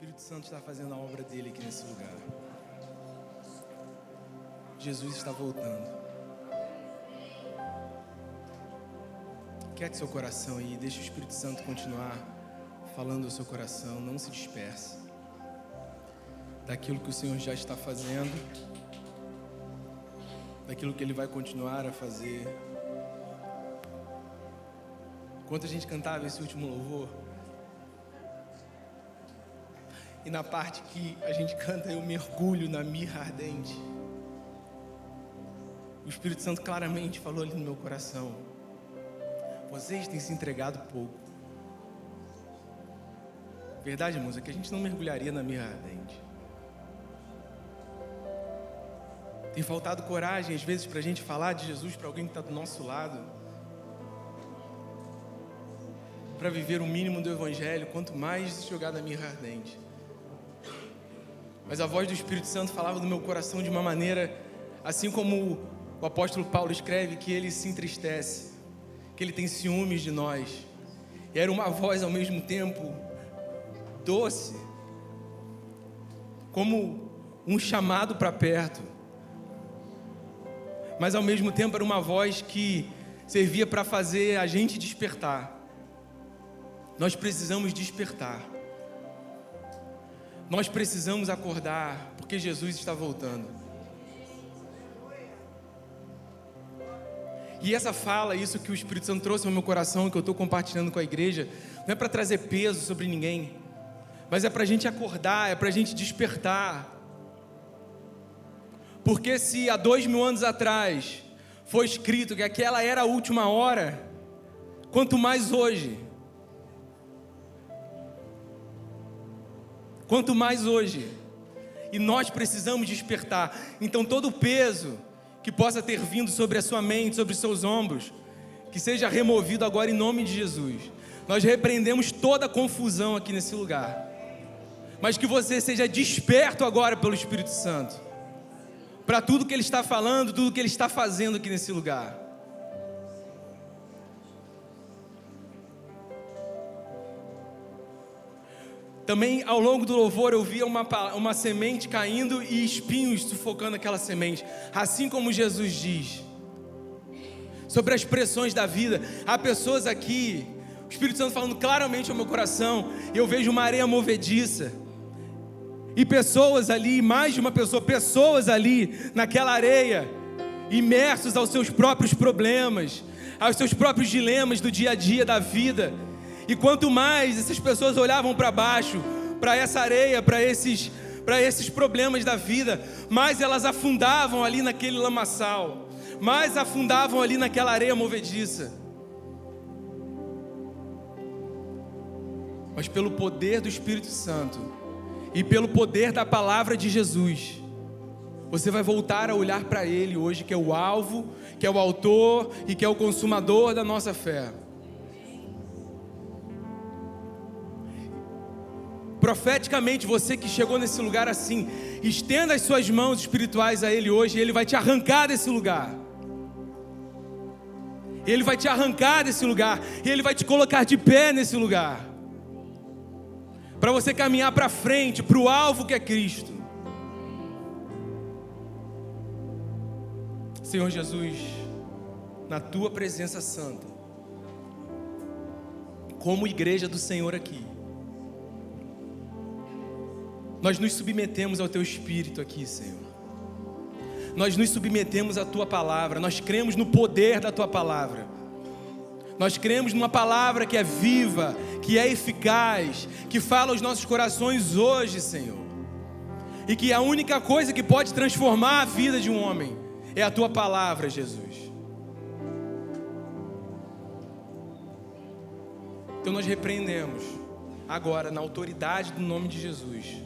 Espírito Santo está fazendo a obra dele aqui nesse lugar. Jesus está voltando. Quiete seu coração aí, deixa o Espírito Santo continuar falando ao seu coração. Não se disperse daquilo que o Senhor já está fazendo, daquilo que Ele vai continuar a fazer. Enquanto a gente cantava esse último louvor, e na parte que a gente canta, eu mergulho na mirra ardente, o Espírito Santo claramente falou ali no meu coração: vocês têm se entregado pouco. Verdade, irmãos, é que a gente não mergulharia na mirra ardente. Tem faltado coragem, às vezes, para a gente falar de Jesus para alguém que está do nosso lado, para viver o mínimo do Evangelho, quanto mais se jogar na mirra ardente. Mas a voz do Espírito Santo falava no meu coração de uma maneira, assim como o apóstolo Paulo escreve, que ele se entristece, que ele tem ciúmes de nós. E era uma voz ao mesmo tempo doce, como um chamado para perto, mas ao mesmo tempo era uma voz que servia para fazer a gente despertar. Nós precisamos despertar. Nós precisamos acordar, porque Jesus está voltando. E essa fala, isso que o Espírito Santo trouxe ao meu coração, que eu estou compartilhando com a igreja, não é para trazer peso sobre ninguém, mas é para a gente acordar, é para a gente despertar. Porque se há 2000 anos atrás foi escrito que aquela era a última hora, quanto mais hoje. Quanto mais hoje. E nós precisamos despertar. Então todo o peso que possa ter vindo sobre a sua mente, sobre os seus ombros, que seja removido agora em nome de Jesus. Nós repreendemos toda a confusão aqui nesse lugar. Mas que você seja desperto agora pelo Espírito Santo, para tudo que Ele está falando, tudo que Ele está fazendo aqui nesse lugar. Também ao longo do louvor eu via uma semente caindo e espinhos sufocando aquela semente. Assim como Jesus diz sobre as pressões da vida. Há pessoas aqui, o Espírito Santo falando claramente ao meu coração, e eu vejo uma areia movediça. E pessoas ali, mais de uma pessoa, pessoas ali naquela areia, imersos aos seus próprios problemas, aos seus próprios dilemas do dia a dia da vida. E quanto mais essas pessoas olhavam para baixo, para essa areia, para esses problemas da vida, mais elas afundavam ali naquele lamaçal, mais afundavam ali naquela areia movediça. Mas pelo poder do Espírito Santo e pelo poder da palavra de Jesus, você vai voltar a olhar para Ele hoje, que é o alvo, que é o autor e que é o consumador da nossa fé. Profeticamente, você que chegou nesse lugar assim, estenda as suas mãos espirituais a Ele hoje, e Ele vai te arrancar desse lugar. Ele vai te arrancar desse lugar, e Ele vai te colocar de pé nesse lugar, para você caminhar para frente, para o alvo que é Cristo. Senhor Jesus, na Tua presença santa, como igreja do Senhor aqui, nós nos submetemos ao Teu Espírito aqui, Senhor. Nós nos submetemos à Tua palavra. Nós cremos no poder da Tua palavra. Nós cremos numa palavra que é viva, que é eficaz, que fala aos nossos corações hoje, Senhor. E que a única coisa que pode transformar a vida de um homem é a Tua palavra, Jesus. Então nós repreendemos agora, na autoridade do nome de Jesus,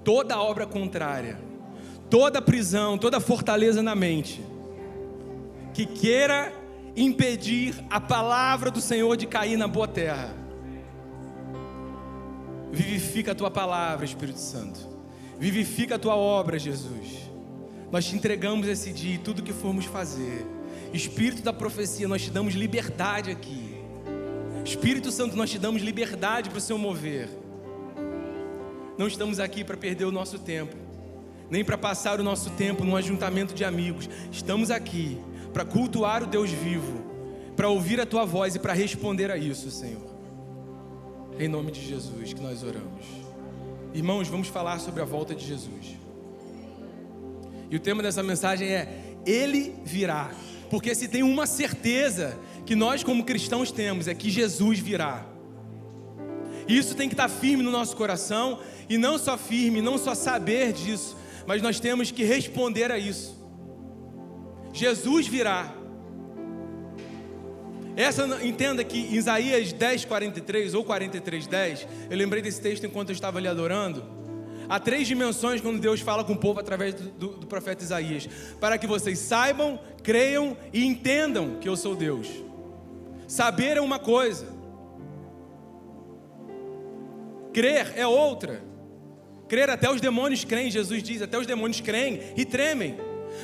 toda obra contrária, toda prisão, toda fortaleza na mente, que queira impedir a palavra do Senhor de cair na boa terra. Vivifica a Tua palavra, Espírito Santo. Vivifica a Tua obra, Jesus. Nós te entregamos esse dia e tudo que formos fazer. Espírito da profecia, nós te damos liberdade aqui. Espírito Santo, nós te damos liberdade para o Seu mover. não estamos aqui para perder o nosso tempo, nem para passar o nosso tempo num ajuntamento de amigos. Estamos aqui para cultuar o Deus vivo, para ouvir a Tua voz e para responder a isso, Senhor. Em nome de Jesus que nós oramos. Irmãos, vamos falar sobre a volta de Jesus. E o tema dessa mensagem é: Ele virá. Porque se tem uma certeza que nós como cristãos temos, é que Jesus virá. E isso tem que estar firme no nosso coração, e não só firme, não só saber disso, mas nós temos que responder a isso. Jesus virá. Entenda que em Isaías 10:43 ou 43:10, eu lembrei desse texto enquanto eu estava ali adorando. Há 3 dimensões quando Deus fala com o povo através do profeta Isaías: para que vocês saibam, creiam e entendam que eu sou Deus. Saber é uma coisa, crer é outra. Crer, até os demônios creem, Jesus diz, até os demônios creem e tremem.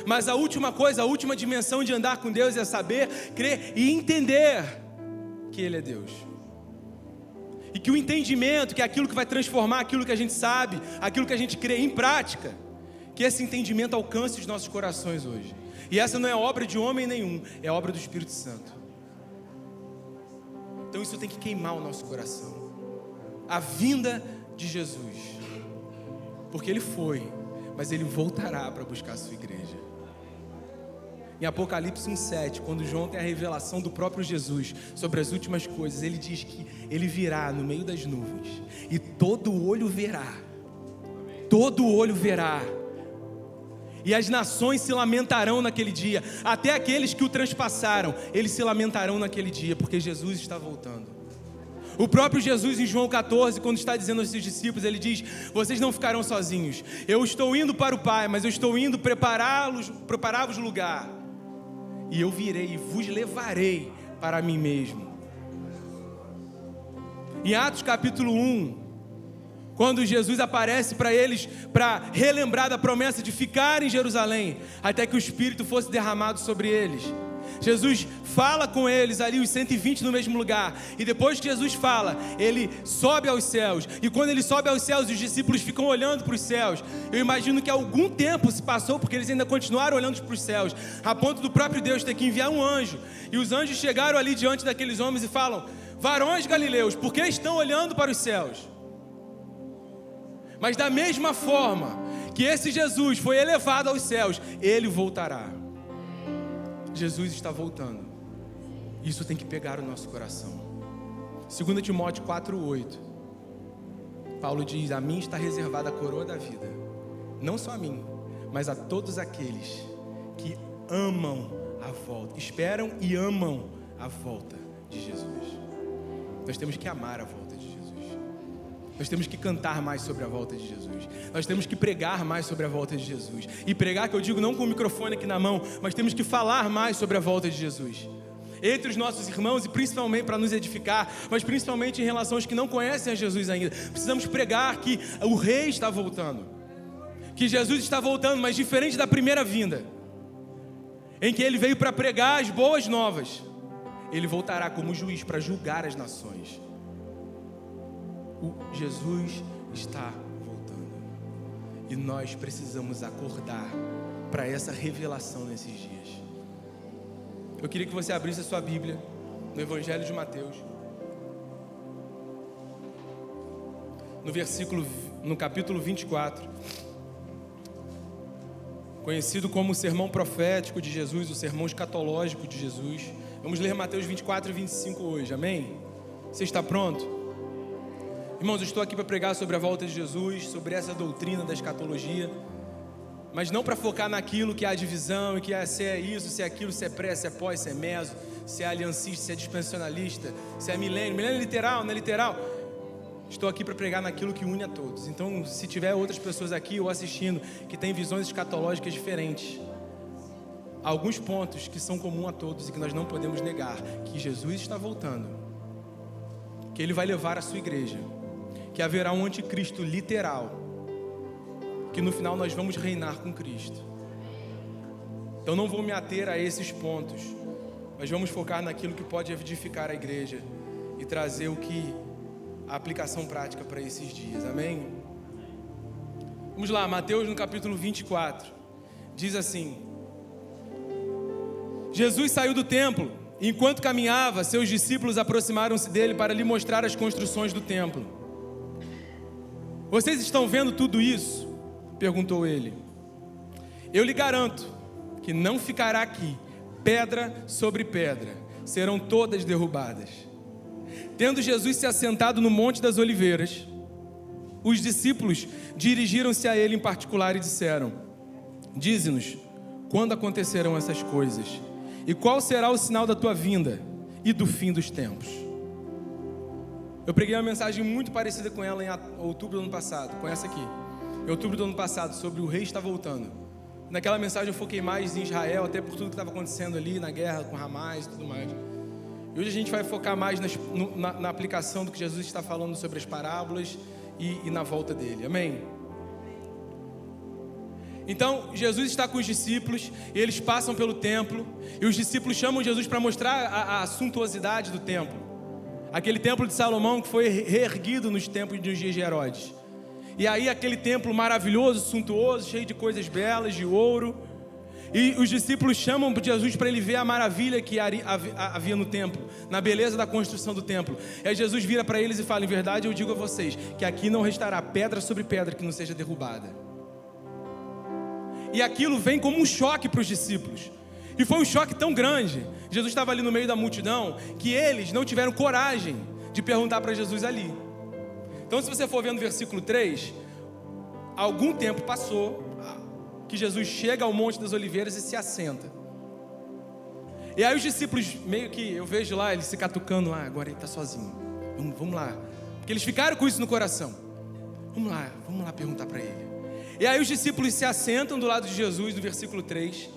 Mas a última coisa, a última dimensão de andar com Deus é saber, crer e entender que Ele é Deus. E que o entendimento, que é aquilo que vai transformar aquilo que a gente sabe, aquilo que a gente crê em prática, que esse entendimento alcance os nossos corações hoje. E essa não é obra de homem nenhum, é obra do Espírito Santo. Então isso tem que queimar o nosso coração. A vinda de Jesus. Porque Ele foi, mas Ele voltará para buscar a sua igreja. Em Apocalipse 1:7, quando João tem a revelação do próprio Jesus sobre as últimas coisas, ele diz que Ele virá no meio das nuvens e todo olho verá. Todo olho verá. E as nações se lamentarão naquele dia. Até aqueles que o transpassaram, eles se lamentarão naquele dia, porque Jesus está voltando. O próprio Jesus em João 14, quando está dizendo aos seus discípulos, Ele diz: vocês não ficarão sozinhos. Eu estou indo para o Pai, mas eu estou indo preparar-vos lugar. E eu virei e vos levarei para mim mesmo. Em Atos capítulo 1, quando Jesus aparece para eles, para relembrar da promessa de ficar em Jerusalém, até que o Espírito fosse derramado sobre eles. Jesus fala com eles ali, os 120 no mesmo lugar. E depois que Jesus fala, Ele sobe aos céus. E quando Ele sobe aos céus, os discípulos ficam olhando para os céus. Eu imagino que algum tempo se passou, porque eles ainda continuaram olhando para os céus, a ponto do próprio Deus ter que enviar um anjo. E os anjos chegaram ali diante daqueles homens e falam: varões galileus, por que estão olhando para os céus? Mas da mesma forma que esse Jesus foi elevado aos céus, Ele voltará. Jesus está voltando. Isso tem que pegar o nosso coração. 2 Timóteo 4:8, Paulo diz: a mim está reservada a coroa da vida, não só a mim, mas a todos aqueles que amam a volta, esperam e amam a volta de Jesus. Nós temos que amar a volta de Jesus. Nós temos que cantar mais sobre a volta de Jesus. Nós temos que pregar mais sobre a volta de Jesus. E pregar, que eu digo, não com o microfone aqui na mão, mas temos que falar mais sobre a volta de Jesus. Entre os nossos irmãos, e principalmente para nos edificar, mas principalmente em relação aos que não conhecem a Jesus ainda. Precisamos pregar que o Rei está voltando. Que Jesus está voltando, mas diferente da primeira vinda, em que Ele veio para pregar as boas novas. Ele voltará como juiz para julgar as nações. Jesus está voltando. E nós precisamos acordar para essa revelação nesses dias. Eu queria que você abrisse a sua Bíblia no Evangelho de Mateus, no capítulo 24, conhecido como o sermão profético de Jesus, o sermão escatológico de Jesus. Vamos ler Mateus 24 e 25 hoje, amém? Você está pronto? Irmãos, eu estou aqui para pregar sobre a volta de Jesus, sobre essa doutrina da escatologia, mas não para focar naquilo que é a divisão, e que é se é isso, se é aquilo, se é pré, se é pós, se é meso, se é aliancista, se é dispensacionalista, se é milênio literal, não é literal. Estou aqui para pregar naquilo que une a todos. Então, se tiver outras pessoas aqui ou assistindo que têm visões escatológicas diferentes, há alguns pontos que são comuns a todos e que nós não podemos negar: que Jesus está voltando, que Ele vai levar a sua igreja, que haverá um anticristo literal, que no final nós vamos reinar com Cristo. Então não vou me ater a esses pontos, mas vamos focar naquilo que pode edificar a igreja e trazer a aplicação prática para esses dias, amém? Vamos lá, Mateus no capítulo 24. Diz assim: Jesus saiu do templo, e enquanto caminhava, seus discípulos aproximaram-se dele para lhe mostrar as construções do templo. Vocês estão vendo tudo isso? Perguntou ele. Eu lhe garanto que não ficará aqui pedra sobre pedra, serão todas derrubadas. Tendo Jesus se assentado no Monte das Oliveiras, os discípulos dirigiram-se a ele em particular e disseram: dize-nos, quando acontecerão essas coisas? E qual será o sinal da tua vinda e do fim dos tempos? Eu preguei uma mensagem muito parecida com ela em outubro do ano passado, com essa aqui. Em outubro do ano passado, sobre o rei está voltando. Naquela mensagem eu foquei mais em Israel, até por tudo que estava acontecendo ali, na guerra com Hamas e tudo mais. E hoje a gente vai focar mais na aplicação do que Jesus está falando sobre as parábolas e na volta dele, amém? Então, Jesus está com os discípulos, e eles passam pelo templo, e os discípulos chamam Jesus para mostrar a suntuosidade do templo. Aquele templo de Salomão que foi reerguido nos tempos dos dias de Herodes. E aí aquele templo maravilhoso, suntuoso, cheio de coisas belas, de ouro. E os discípulos chamam Jesus para ele ver a maravilha que havia no templo, na beleza da construção do templo. E aí Jesus vira para eles e fala: em verdade eu digo a vocês, que aqui não restará pedra sobre pedra que não seja derrubada. E aquilo vem como um choque para os discípulos. E foi um choque tão grande. Jesus estava ali no meio da multidão, que eles não tiveram coragem de perguntar para Jesus ali. Então, se você for vendo o versículo 3, algum tempo passou que Jesus chega ao Monte das Oliveiras e se assenta. E aí os discípulos, meio que, eu vejo lá, eles se catucando: agora ele está sozinho, vamos lá. Porque eles ficaram com isso no coração. Vamos lá perguntar para ele. E aí os discípulos se assentam do lado de Jesus, no versículo 3.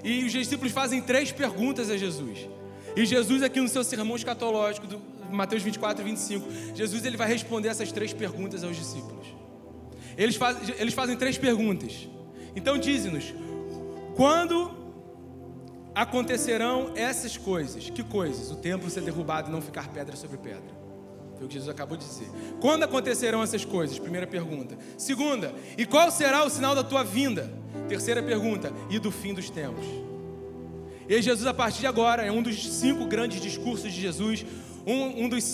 E os discípulos fazem 3 perguntas a Jesus. E Jesus, aqui no seu sermão escatológico, do Mateus 24 e 25, Jesus ele vai responder essas 3 perguntas aos discípulos. Eles fazem 3 perguntas. Então dize-nos, quando acontecerão essas coisas? Que coisas? O templo ser derrubado e não ficar pedra sobre pedra. Foi o que Jesus acabou de dizer. Quando acontecerão essas coisas? Primeira pergunta. Segunda, e qual será o sinal da tua vinda? Terceira pergunta, e do fim dos tempos? E Jesus, a partir de agora, é um dos 5 grandes discursos de Jesus,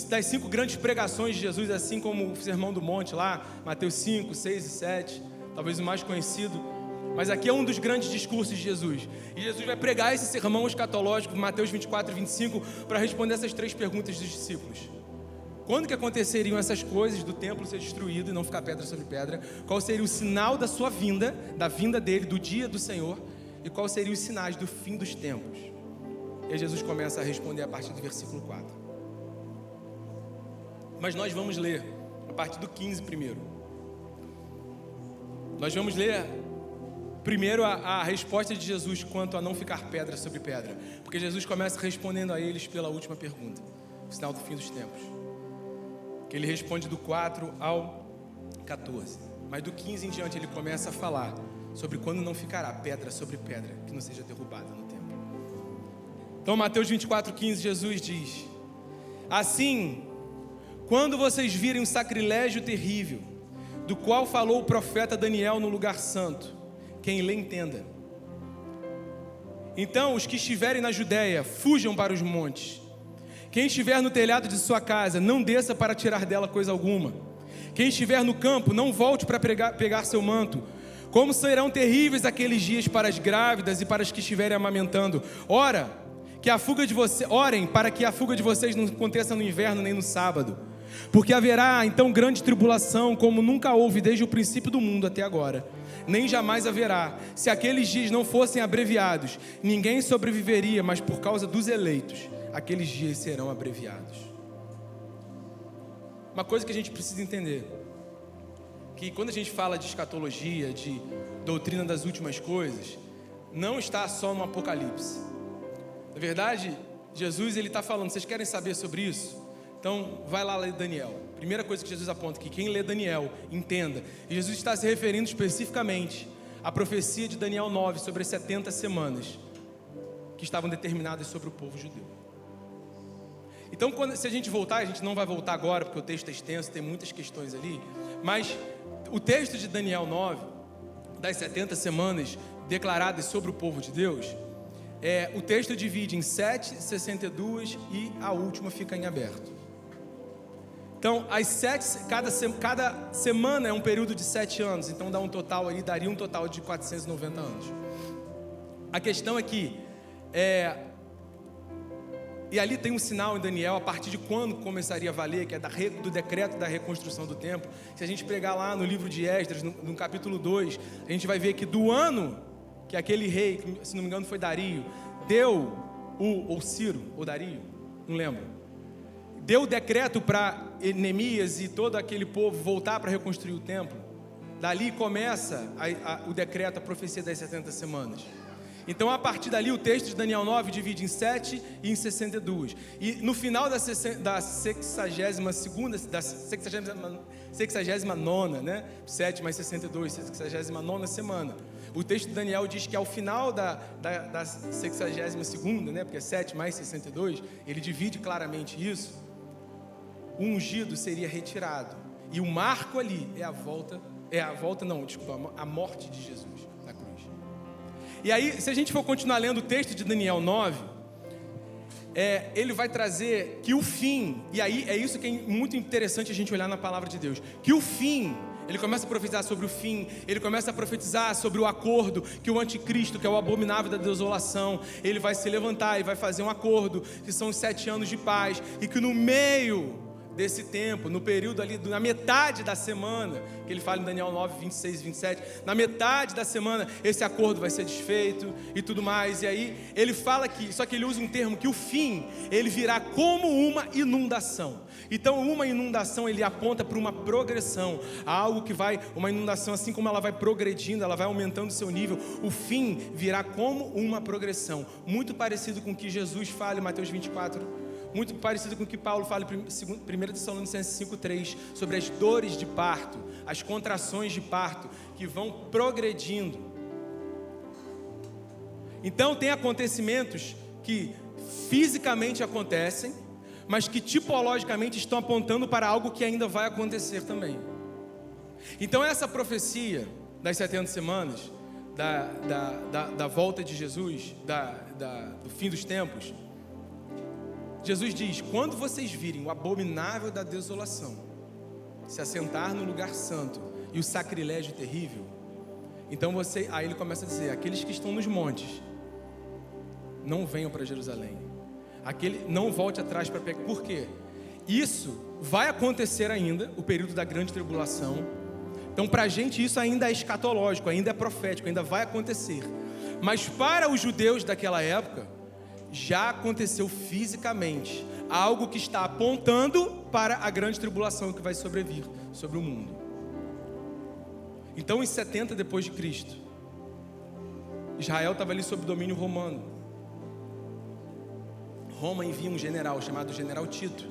das 5 grandes pregações de Jesus, assim como o Sermão do Monte lá, Mateus 5, 6 e 7, talvez o mais conhecido, mas aqui é um dos grandes discursos de Jesus. E Jesus vai pregar esse sermão escatológico, Mateus 24 e 25, para responder essas 3 perguntas dos discípulos. Quando que aconteceriam essas coisas do templo ser destruído e não ficar pedra sobre pedra? Qual seria o sinal da sua vinda, da vinda dele, do dia do Senhor? E quais seriam os sinais do fim dos tempos? E aí Jesus começa a responder a partir do versículo 4. Mas nós vamos ler a partir do 15 primeiro. Nós vamos ler primeiro a resposta de Jesus quanto a não ficar pedra sobre pedra. Porque Jesus começa respondendo a eles pela última pergunta, o sinal do fim dos tempos. Que ele responde do 4 ao 14. Mas do 15 em diante ele começa a falar sobre quando não ficará pedra sobre pedra que não seja derrubada no templo. Então Mateus 24, 15, Jesus diz: assim, quando vocês virem um sacrilégio terrível, do qual falou o profeta Daniel no lugar santo, quem lê entenda. Então os que estiverem na Judéia, fujam para os montes. Quem estiver no telhado de sua casa, não desça para tirar dela coisa alguma. Quem estiver no campo, não volte para pegar seu manto. Como serão terríveis aqueles dias para as grávidas e para as que estiverem amamentando. Orem para que a fuga de vocês não aconteça no inverno nem no sábado. Porque haverá então grande tribulação, como nunca houve desde o princípio do mundo até agora. Nem jamais haverá. Se aqueles dias não fossem abreviados, ninguém sobreviveria, mas por causa dos eleitos, aqueles dias serão abreviados. Uma coisa que a gente precisa entender, que quando a gente fala de escatologia, de doutrina das últimas coisas, não está só no Apocalipse. Na verdade, Jesus ele está falando, vocês querem saber sobre isso? Então vai lá ler Daniel. Primeira coisa que Jesus aponta, que quem lê Daniel, entenda. E Jesus está se referindo especificamente à profecia de Daniel 9, sobre as 70 semanas, que estavam determinadas sobre o povo judeu. Então, se a gente voltar, a gente não vai voltar agora, porque o texto é extenso, tem muitas questões ali, mas O texto de Daniel 9, das 70 semanas declaradas sobre o povo de Deus, o texto divide em 7, 62 e a última fica em aberto. Então, cada semana é um período de 7 anos, então daria um total de 490 anos. A questão é que, e ali tem um sinal em Daniel, a partir de quando começaria a valer, que é do decreto da reconstrução do templo. Se a gente pegar lá no livro de Esdras, no capítulo 2, a gente vai ver que do ano que aquele rei, que, se não me engano foi Dario, deu ou Ciro, ou Dario, não lembro, deu o decreto para Neemias e todo aquele povo voltar para reconstruir o templo. Dali começa o decreto, a profecia das 70 semanas. Então, a partir dali, o texto de Daniel 9 divide em 7 e em 62. E no final da 69ª, né? 7 mais 62, 69ª semana. O texto de Daniel diz que ao final da 62ª, né? Porque é 7 mais 62, ele divide claramente isso. O ungido seria retirado. E o marco ali a morte de Jesus na cruz. E aí, se a gente for continuar lendo o texto de Daniel 9, ele vai trazer que o fim, e aí é isso que é muito interessante a gente olhar na palavra de Deus, que o fim, ele começa a profetizar sobre o fim, ele começa a profetizar sobre o acordo, que o anticristo, que é o abominável da desolação, ele vai se levantar e vai fazer um acordo, que são os 7 anos de paz, e que no meio desse tempo, no período ali, na metade da semana, que ele fala em Daniel 9, 26 e 27, na metade da semana, esse acordo vai ser desfeito e tudo mais, e aí ele fala que, só que ele usa um termo, que o fim, ele virá como uma inundação. Então uma inundação, ele aponta para uma progressão, algo que vai, uma inundação, assim como ela vai progredindo, ela vai aumentando o seu nível, o fim virá como uma progressão, muito parecido com o que Jesus fala em Mateus 24, muito parecido com o que Paulo fala em 1 Tessalonicenses 5,3, sobre as dores de parto, as contrações de parto, que vão progredindo. Então tem acontecimentos que fisicamente acontecem, mas que tipologicamente estão apontando para algo que ainda vai acontecer também. Então essa profecia das 70 semanas, da volta de Jesus, do fim dos tempos, Jesus diz: quando vocês virem o abominável da desolação se assentar no lugar santo e o sacrilégio terrível, então aí ele começa a dizer: aqueles que estão nos montes, não venham para Jerusalém, não volte atrás para pecar. Por quê? Isso vai acontecer ainda, o período da grande tribulação. Então para a gente isso ainda é escatológico, ainda é profético, ainda vai acontecer. Mas para os judeus daquela época, já aconteceu fisicamente algo que está apontando para a grande tribulação que vai sobrevir sobre o mundo. Então em 70 depois de Cristo, Israel estava ali sob domínio romano. Roma envia um general chamado General Tito,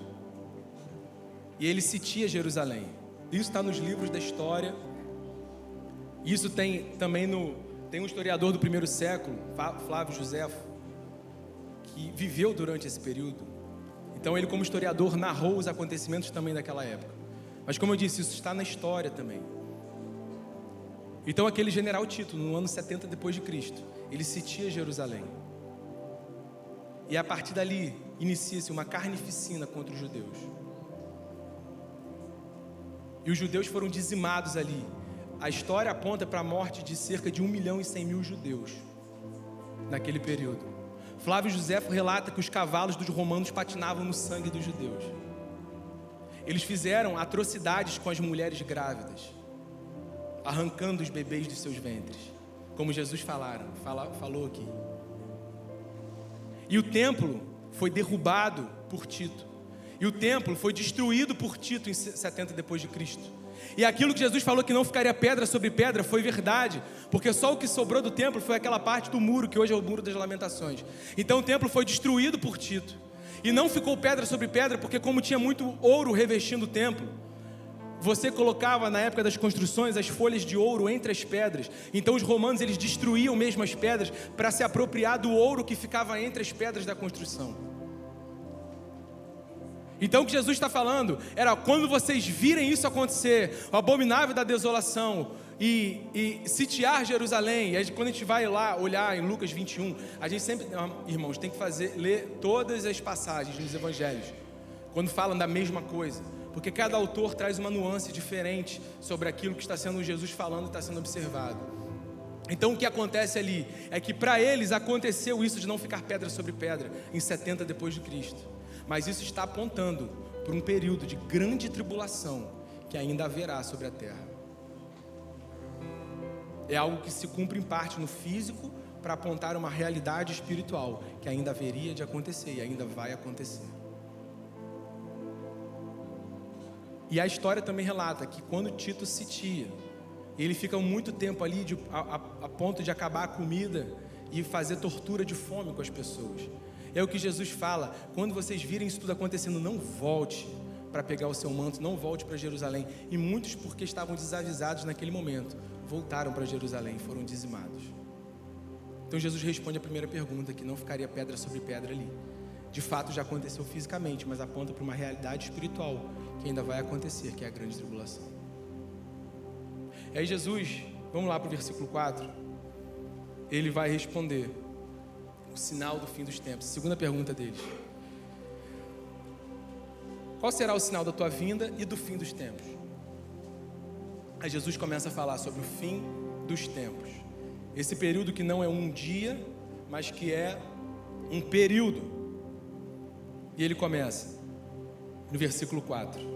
e ele sitia Jerusalém. Isso está nos livros da história. Isso tem também tem um historiador do primeiro século, Flávio Josefo, que viveu durante esse período. Então ele, como historiador, narrou os acontecimentos também daquela época. Mas como eu disse, isso está na história também. Então aquele general Tito, no ano 70 depois de Cristo, ele sitia Jerusalém. E a partir dali inicia-se uma carnificina contra os judeus. E os judeus foram dizimados ali. A história aponta para a morte de cerca de 1.100.000 judeus naquele período. Flávio Josefo relata que os cavalos dos romanos patinavam no sangue dos judeus. Eles fizeram atrocidades com as mulheres grávidas, arrancando os bebês de seus ventres, como Jesus falou aqui. E o templo foi derrubado por Tito. E o templo foi destruído por Tito em 70 depois de Cristo. E aquilo que Jesus falou que não ficaria pedra sobre pedra foi verdade, porque só o que sobrou do templo foi aquela parte do muro, que hoje é o Muro das Lamentações. Então o templo foi destruído por Tito. E não ficou pedra sobre pedra, porque como tinha muito ouro revestindo o templo, você colocava na época das construções as folhas de ouro entre as pedras. Então os romanos, eles destruíam mesmo as pedras para se apropriar do ouro que ficava entre as pedras da construção. Então o que Jesus está falando era: quando vocês virem isso acontecer, o abominável da desolação e sitiar Jerusalém, e aí, quando a gente vai lá olhar em Lucas 21, a gente sempre, irmãos, tem que ler todas as passagens nos evangelhos, quando falam da mesma coisa, porque cada autor traz uma nuance diferente sobre aquilo que está sendo Jesus falando e está sendo observado. Então o que acontece ali é que para eles aconteceu isso de não ficar pedra sobre pedra em 70 depois de Cristo, mas isso está apontando para um período de grande tribulação que ainda haverá sobre a terra. É algo que se cumpre em parte no físico para apontar uma realidade espiritual que ainda haveria de acontecer e ainda vai acontecer. E a história também relata que quando Tito sitia, ele fica muito tempo ali a ponto de acabar a comida e fazer tortura de fome com as pessoas. É o que Jesus fala: quando vocês virem isso tudo acontecendo, não volte para pegar o seu manto, não volte para Jerusalém. E muitos, porque estavam desavisados naquele momento, voltaram para Jerusalém e foram dizimados. Então Jesus responde a primeira pergunta, que não ficaria pedra sobre pedra ali. De fato já aconteceu fisicamente, mas aponta para uma realidade espiritual que ainda vai acontecer, que é a grande tribulação. E aí Jesus, vamos lá para o versículo 4, ele vai responder o sinal do fim dos tempos. Segunda pergunta deles: qual será o sinal da tua vinda e do fim dos tempos? Aí Jesus começa a falar sobre o fim dos tempos, esse período que não é um dia, mas que é um período. E ele começa no versículo 4.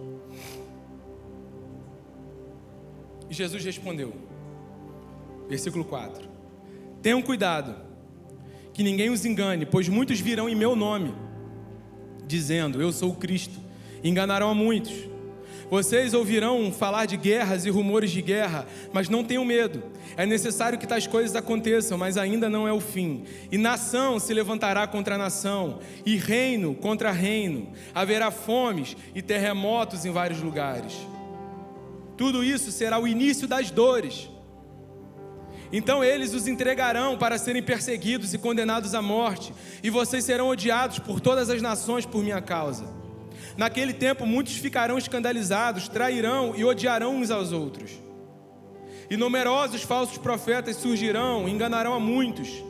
E Jesus respondeu, versículo 4: tenham cuidado, que ninguém os engane, pois muitos virão em meu nome, dizendo: eu sou o Cristo, e enganarão a muitos. Vocês ouvirão falar de guerras e rumores de guerra, mas não tenham medo. É necessário que tais coisas aconteçam, mas ainda não é o fim. E nação se levantará contra nação, e reino contra reino. Haverá fomes e terremotos em vários lugares. Tudo isso será o início das dores. Então eles os entregarão para serem perseguidos e condenados à morte, e vocês serão odiados por todas as nações por minha causa. Naquele tempo muitos ficarão escandalizados, trairão e odiarão uns aos outros. E numerosos falsos profetas surgirão e enganarão a muitos.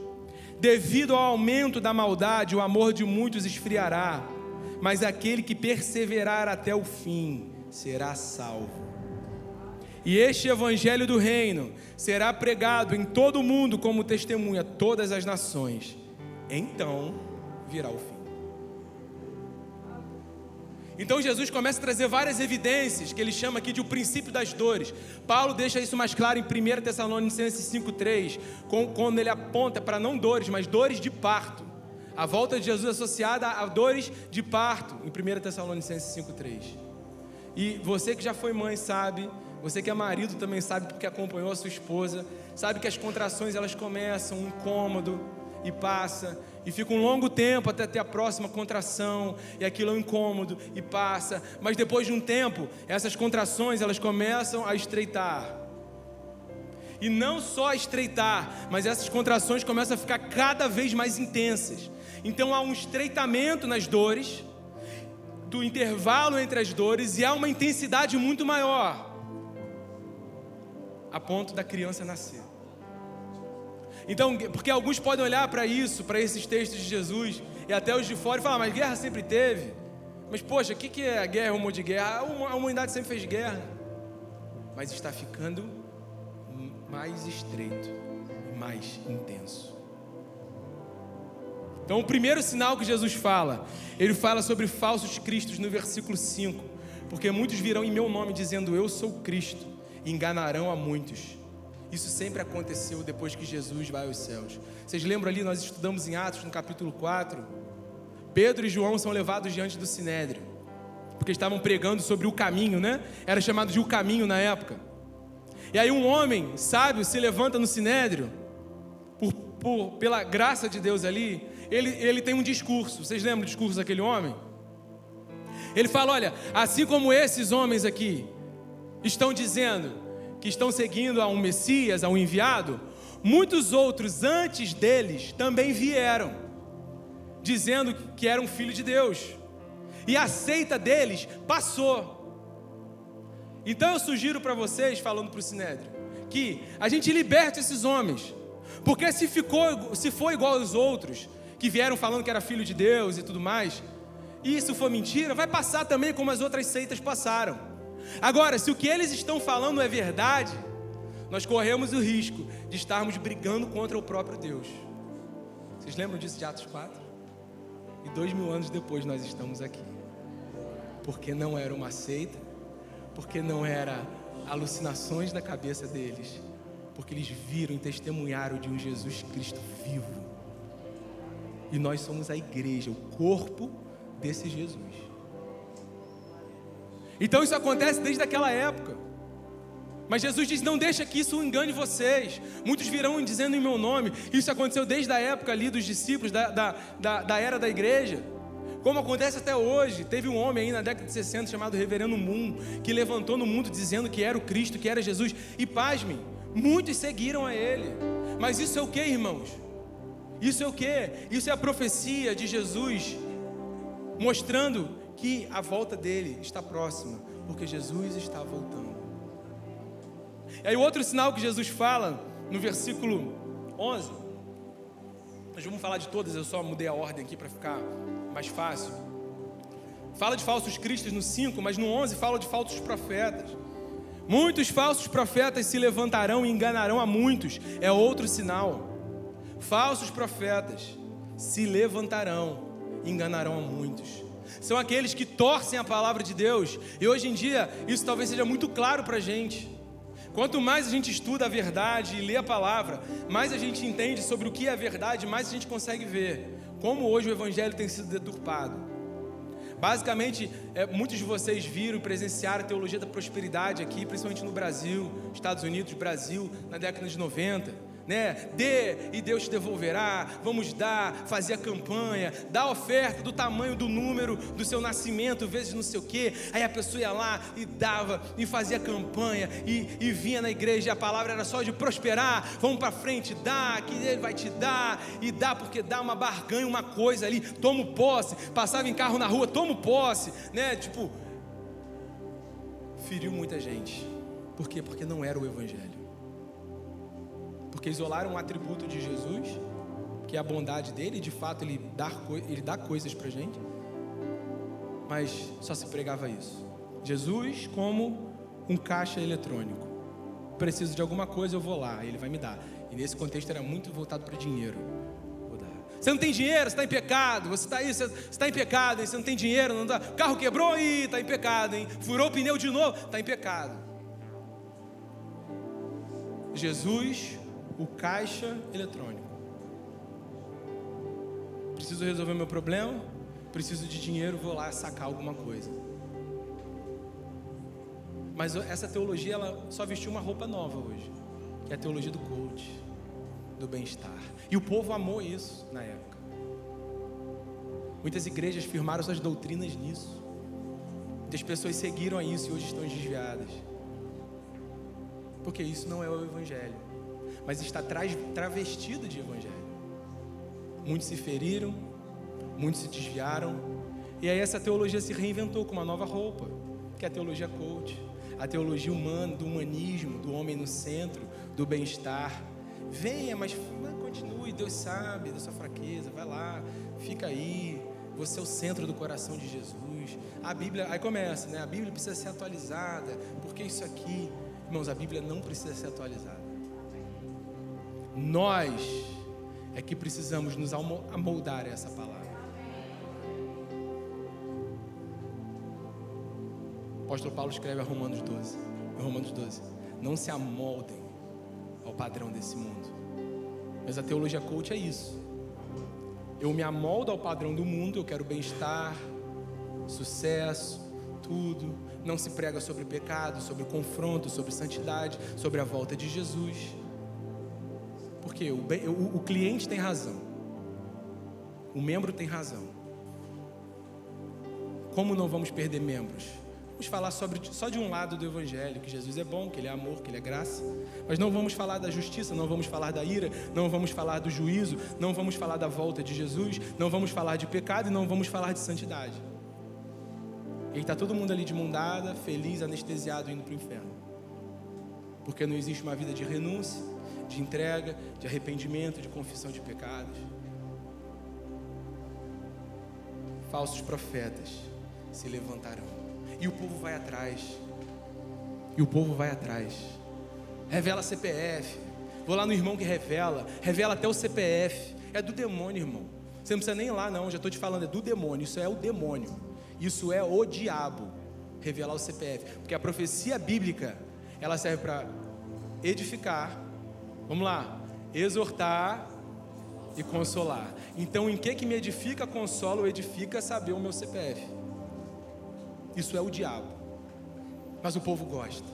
Devido ao aumento da maldade, o amor de muitos esfriará, mas aquele que perseverar até o fim será salvo. E este evangelho do reino será pregado em todo o mundo como testemunha a todas as nações. Então virá o fim. Então Jesus começa a trazer várias evidências, que ele chama aqui de o princípio das dores. Paulo deixa isso mais claro em 1 Tessalonicenses 5,3, quando ele aponta para não dores, mas dores de parto. A volta de Jesus associada a dores de parto, em 1 Tessalonicenses 5,3. E você que já foi mãe sabe, você que é marido também sabe, porque acompanhou a sua esposa, sabe que as contrações elas começam, um incômodo, e passa, e fica um longo tempo até ter a próxima contração, e aquilo é um incômodo, e passa, mas depois de um tempo, essas contrações elas começam a estreitar, e não só a estreitar, mas essas contrações começam a ficar cada vez mais intensas. Então há um estreitamento nas dores, do intervalo entre as dores, e há uma intensidade muito maior, a ponto da criança nascer. Então, porque alguns podem olhar para isso, para esses textos de Jesus, e até os de fora, e falar: mas guerra sempre teve. Mas poxa, o que é a guerra, rumor de guerra? A humanidade sempre fez guerra. Mas está ficando mais estreito, mais intenso. Então o primeiro sinal que Jesus fala, ele fala sobre falsos cristos no versículo 5. Porque muitos virão em meu nome dizendo: eu sou o Cristo, e enganarão a muitos. Isso sempre aconteceu depois que Jesus vai aos céus. Vocês lembram ali, nós estudamos em Atos, no capítulo 4. Pedro e João são levados diante do Sinédrio, porque estavam pregando sobre o caminho, né? Era chamado de o caminho na época. E aí um homem sábio se levanta no Sinédrio, pela graça de Deus ali, ele tem um discurso. Vocês lembram do discurso daquele homem? Ele fala: olha, assim como esses homens aqui estão dizendo que estão seguindo a um Messias, a um enviado, muitos outros antes deles também vieram, dizendo que eram filho de Deus. e a seita deles passou. Então eu sugiro para vocês, falando para o Sinédrio, que a gente liberte esses homens, porque se for igual aos outros, que vieram falando que era filho de Deus e tudo mais, e isso for mentira, vai passar também como as outras seitas passaram. Agora, se o que eles estão falando é verdade, nós corremos o risco de estarmos brigando contra o próprio Deus. Vocês lembram disso de Atos 4? E 2000 anos depois nós estamos aqui. Porque não era uma seita, porque não era alucinações na cabeça deles, porque eles viram e testemunharam de um Jesus Cristo vivo. E nós somos a igreja, o corpo desse Jesus. Então isso acontece desde aquela época. Mas Jesus diz: não deixa que isso engane vocês. Muitos virão dizendo em meu nome. Isso aconteceu desde a época ali dos discípulos, da era da igreja. Como acontece até hoje. Teve um homem aí na década de 60 chamado Reverendo Moon, que levantou no mundo dizendo que era o Cristo, que era Jesus. E pasmem, muitos seguiram a ele. Mas isso é o que, irmãos? Isso é o que? Isso é a profecia de Jesus, mostrando que a volta dele está próxima, porque Jesus está voltando. E aí o outro sinal que Jesus fala, no versículo 11, nós vamos falar de todas, eu só mudei a ordem aqui para ficar mais fácil. Fala de falsos cristos no 5, mas no 11 fala de falsos profetas. Muitos falsos profetas se levantarão e enganarão a muitos, é outro sinal. Falsos profetas se levantarão e enganarão a muitos. São aqueles que torcem a palavra de Deus. E hoje em dia isso talvez seja muito claro para a gente. Quanto mais a gente estuda a verdade e lê a palavra, mais a gente entende sobre o que é a verdade, mais a gente consegue ver como hoje o evangelho tem sido deturpado. Basicamente, muitos de vocês viram e presenciaram a teologia da prosperidade aqui, principalmente no Brasil, Estados Unidos, Brasil, na década de 90. Dê e Deus te devolverá, vamos dar, fazer a campanha, dar a oferta do tamanho do número do seu nascimento, vezes não sei o que. Aí a pessoa ia lá e dava e fazia a campanha e vinha na igreja, e a palavra era só de prosperar, vamos para frente, dá, que Ele vai te dar, e dá porque dá uma barganha, uma coisa ali, tomo posse, passava em carro na rua, tomo posse, feriu muita gente. Por quê? Porque não era o evangelho. Porque isolaram um atributo de Jesus, que é a bondade dele, e de fato ele dá coisas pra gente, mas só se pregava isso. Jesus como um caixa eletrônico. Preciso de alguma coisa, eu vou lá, ele vai me dar. E nesse contexto era muito voltado para dinheiro. Vou dar. Você não tem dinheiro, você está em pecado. Você está em pecado, hein? Você não tem dinheiro, não dá. O carro quebrou, e está em pecado, hein? Furou o pneu de novo, está em pecado. Jesus, o caixa eletrônico. Preciso resolver meu problema, preciso de dinheiro, vou lá sacar alguma coisa. Mas essa teologia, ela só vestiu uma roupa nova hoje, que é a teologia do coach, do bem-estar. E o povo amou isso na época. Muitas igrejas firmaram suas doutrinas nisso. Muitas pessoas seguiram a isso e hoje estão desviadas. Porque isso não é o evangelho, mas está travestido de evangelho. Muitos se feriram, muitos se desviaram, e aí essa teologia se reinventou com uma nova roupa, que é a teologia coach, a teologia humana, do humanismo, do homem no centro, do bem-estar. Venha, mas continue, Deus sabe da sua fraqueza, vai lá, fica aí, você é o centro do coração de Jesus. A Bíblia, aí começa, né? A Bíblia precisa ser atualizada, porque isso aqui, irmãos, a Bíblia não precisa ser atualizada. Nós é que precisamos nos amoldar a essa palavra. O apóstolo Paulo escreve a Romanos 12, não se amoldem ao padrão desse mundo. Mas a teologia coach é isso. Eu me amoldo ao padrão do mundo, eu quero bem-estar, sucesso, tudo. Não se prega sobre pecado, sobre confronto, sobre santidade, sobre a volta de Jesus. Porque o cliente tem razão, o membro tem razão. Como não vamos perder membros? Vamos falar só de um lado do evangelho, que Jesus é bom, que Ele é amor, que Ele é graça. Mas não vamos falar da justiça, não vamos falar da ira, não vamos falar do juízo, não vamos falar da volta de Jesus, não vamos falar de pecado e não vamos falar de santidade. E está todo mundo ali de mão dada, feliz, anestesiado, indo para o inferno. Porque não existe uma vida de renúncia, de entrega, de arrependimento, de confissão de pecados. Falsos profetas se levantarão. E o povo vai atrás. E o povo vai atrás. Revela CPF. Vou lá no irmão que revela até o CPF. É do demônio, irmão. Você não precisa nem ir lá, não. Já estou te falando, é do demônio. Isso é o demônio. Isso é o diabo. Revelar o CPF. Porque a profecia bíblica, ela serve para edificar. Vamos lá. Exortar e consolar. Então, em que me edifica, consola ou edifica saber o meu CPF? Isso é o diabo. Mas o povo gosta.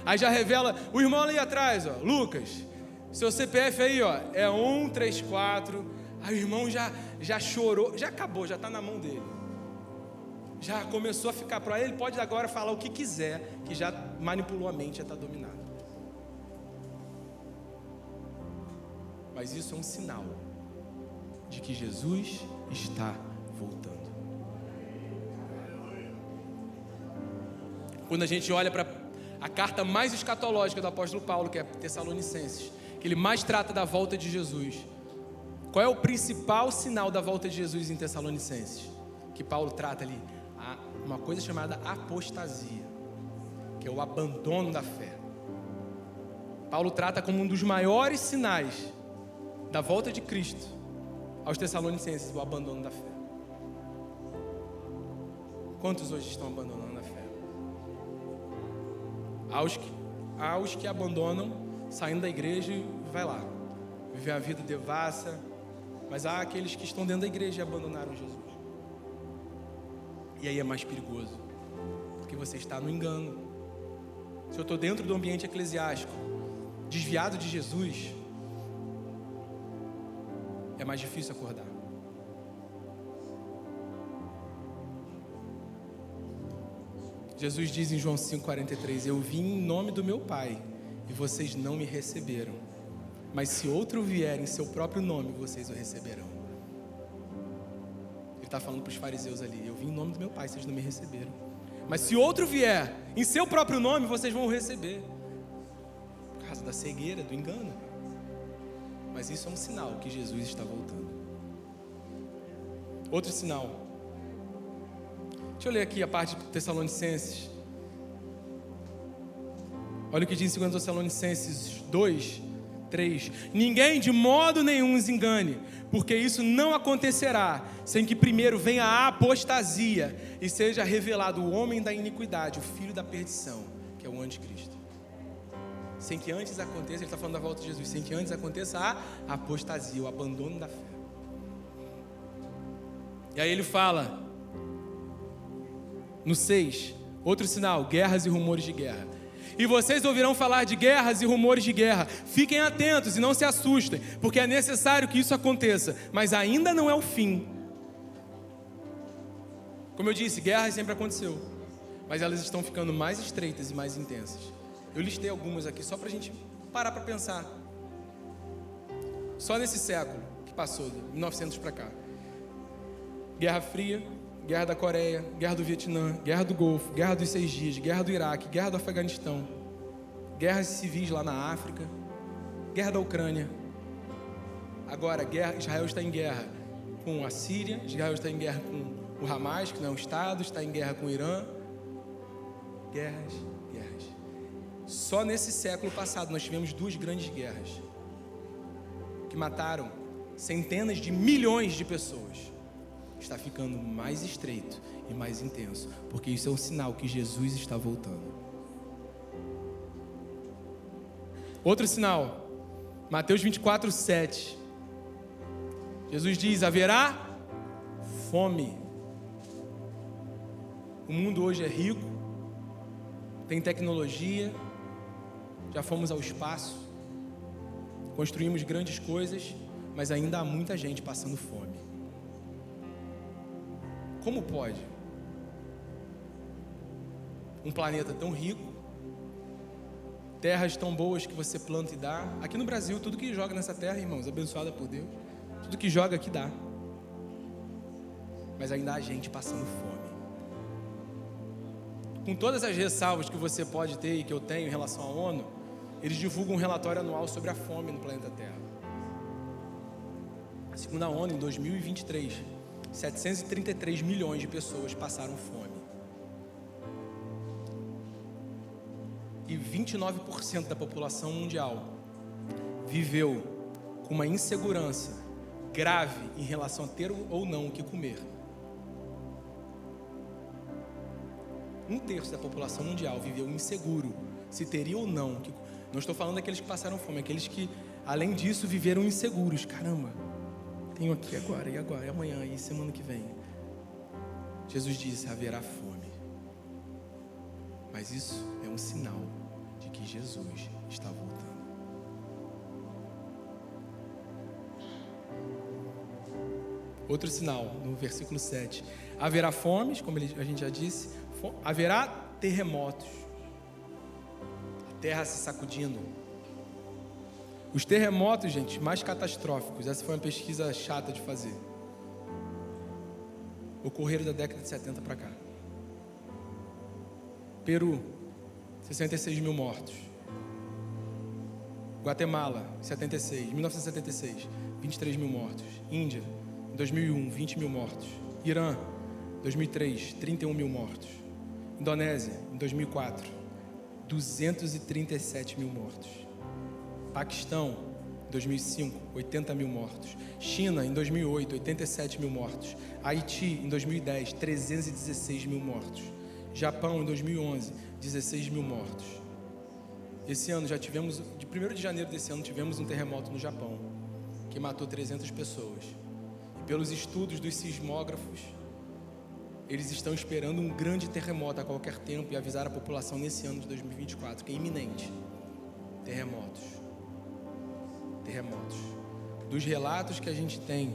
Aí já revela, o irmão ali atrás, ó, Lucas, seu CPF aí, ó, é 134. Aí o irmão já chorou, já acabou, já está na mão dele. Já começou a ficar para ele, pode agora falar o que quiser, que já manipulou a mente, já está dominado. Mas isso é um sinal de que Jesus está voltando. Quando a gente olha para a carta mais escatológica do apóstolo Paulo, que é Tessalonicenses, que ele mais trata da volta de Jesus. Qual é o principal sinal da volta de Jesus em Tessalonicenses? Que Paulo trata ali, uma coisa chamada apostasia, que é o abandono da fé. Paulo trata como um dos maiores sinais da volta de Cristo aos Tessalonicenses, o abandono da fé. Quantos hoje estão abandonando a fé? Aos que abandonam, saindo da igreja e vai lá, viver a vida devassa. Mas há aqueles que estão dentro da igreja e abandonaram Jesus. E aí é mais perigoso, porque você está no engano. Se eu estou dentro do ambiente eclesiástico, desviado de Jesus, é mais difícil acordar. Jesus diz em João 5,43: eu vim em nome do meu Pai e vocês não me receberam. Mas se outro vier em seu próprio nome, vocês o receberão. Ele está falando para os fariseus ali: eu vim em nome do meu Pai, vocês não me receberam. Mas se outro vier em seu próprio nome, vocês vão o receber. Por causa da cegueira, do engano. Mas isso é um sinal que Jesus está voltando. Outro sinal. Deixa eu ler aqui a parte de Tessalonicenses. Olha o que diz em 2 Tessalonicenses 2:3. Ninguém de modo nenhum os engane, porque isso não acontecerá sem que primeiro venha a apostasia e seja revelado o homem da iniquidade, o filho da perdição, que é o anticristo. Sem que antes aconteça, ele está falando da volta de Jesus, sem que antes aconteça a apostasia, o abandono da fé. E aí ele fala no 6, outro sinal: guerras e rumores de guerra. E vocês ouvirão falar de guerras e rumores de guerra. Fiquem atentos e não se assustem, porque é necessário que isso aconteça, mas ainda não é o fim. Como eu disse, guerra sempre aconteceu, mas elas estão ficando mais estreitas e mais intensas. Eu listei algumas aqui só para a gente parar para pensar. Só nesse século que passou, de 1900 para cá: Guerra Fria, Guerra da Coreia, Guerra do Vietnã, Guerra do Golfo, Guerra dos 6 Dias, Guerra do Iraque, Guerra do Afeganistão, guerras civis lá na África, Guerra da Ucrânia. Agora, Israel está em guerra com a Síria, Israel está em guerra com o Hamas, que não é um Estado, está em guerra com o Irã. Guerras. Só nesse século passado nós tivemos 2 grandes guerras que mataram centenas de milhões de pessoas. Está ficando mais estreito e mais intenso, porque isso é um sinal que Jesus está voltando. Outro sinal, Mateus 24:7. Jesus diz: haverá fome. O mundo hoje é rico, tem tecnologia, já fomos ao espaço, construímos grandes coisas, mas ainda há muita gente passando fome. Como pode um planeta tão rico, terras tão boas que você planta e dá? Aqui no Brasil, tudo que joga nessa terra, irmãos, abençoada por Deus, tudo que joga aqui dá. Mas ainda há gente passando fome. com todas as ressalvas que você pode ter e que eu tenho em relação à ONU, eles divulgam um relatório anual sobre a fome no planeta Terra. Segundo a ONU, em 2023, 733 milhões de pessoas passaram fome. E 29% da população mundial viveu com uma insegurança grave em relação a ter ou não o que comer. 1/3 da população mundial viveu inseguro se teria ou não. Não estou falando daqueles que passaram fome, aqueles que, além disso, viveram inseguros. Caramba, tenho aqui agora, e amanhã, e semana que vem. Jesus disse: haverá fome. Mas isso é um sinal de que Jesus está voltando. Outro sinal, no versículo 7. Haverá fomes, como a gente já disse. Haverá terremotos. A terra se sacudindo. Os terremotos, gente, mais catastróficos, essa foi uma pesquisa chata de fazer, ocorreram da década de 70 para cá. Peru, 66 mil mortos. Guatemala, 1976, 23 mil mortos. Índia, em 2001, 20 mil mortos. Irã, 2003, 31 mil mortos. Indonésia, em 2004, 237 mil mortos. Paquistão, em 2005, 80 mil mortos. China, em 2008, 87 mil mortos. Haiti, em 2010, 316 mil mortos. Japão, em 2011, 16 mil mortos. Esse ano já tivemos, de 1º de janeiro desse ano, tivemos um terremoto no Japão, que matou 300 pessoas. E pelos estudos dos sismógrafos, eles estão esperando um grande terremoto a qualquer tempo e avisar a população nesse ano de 2024, que é iminente. Terremotos. Dos relatos que a gente tem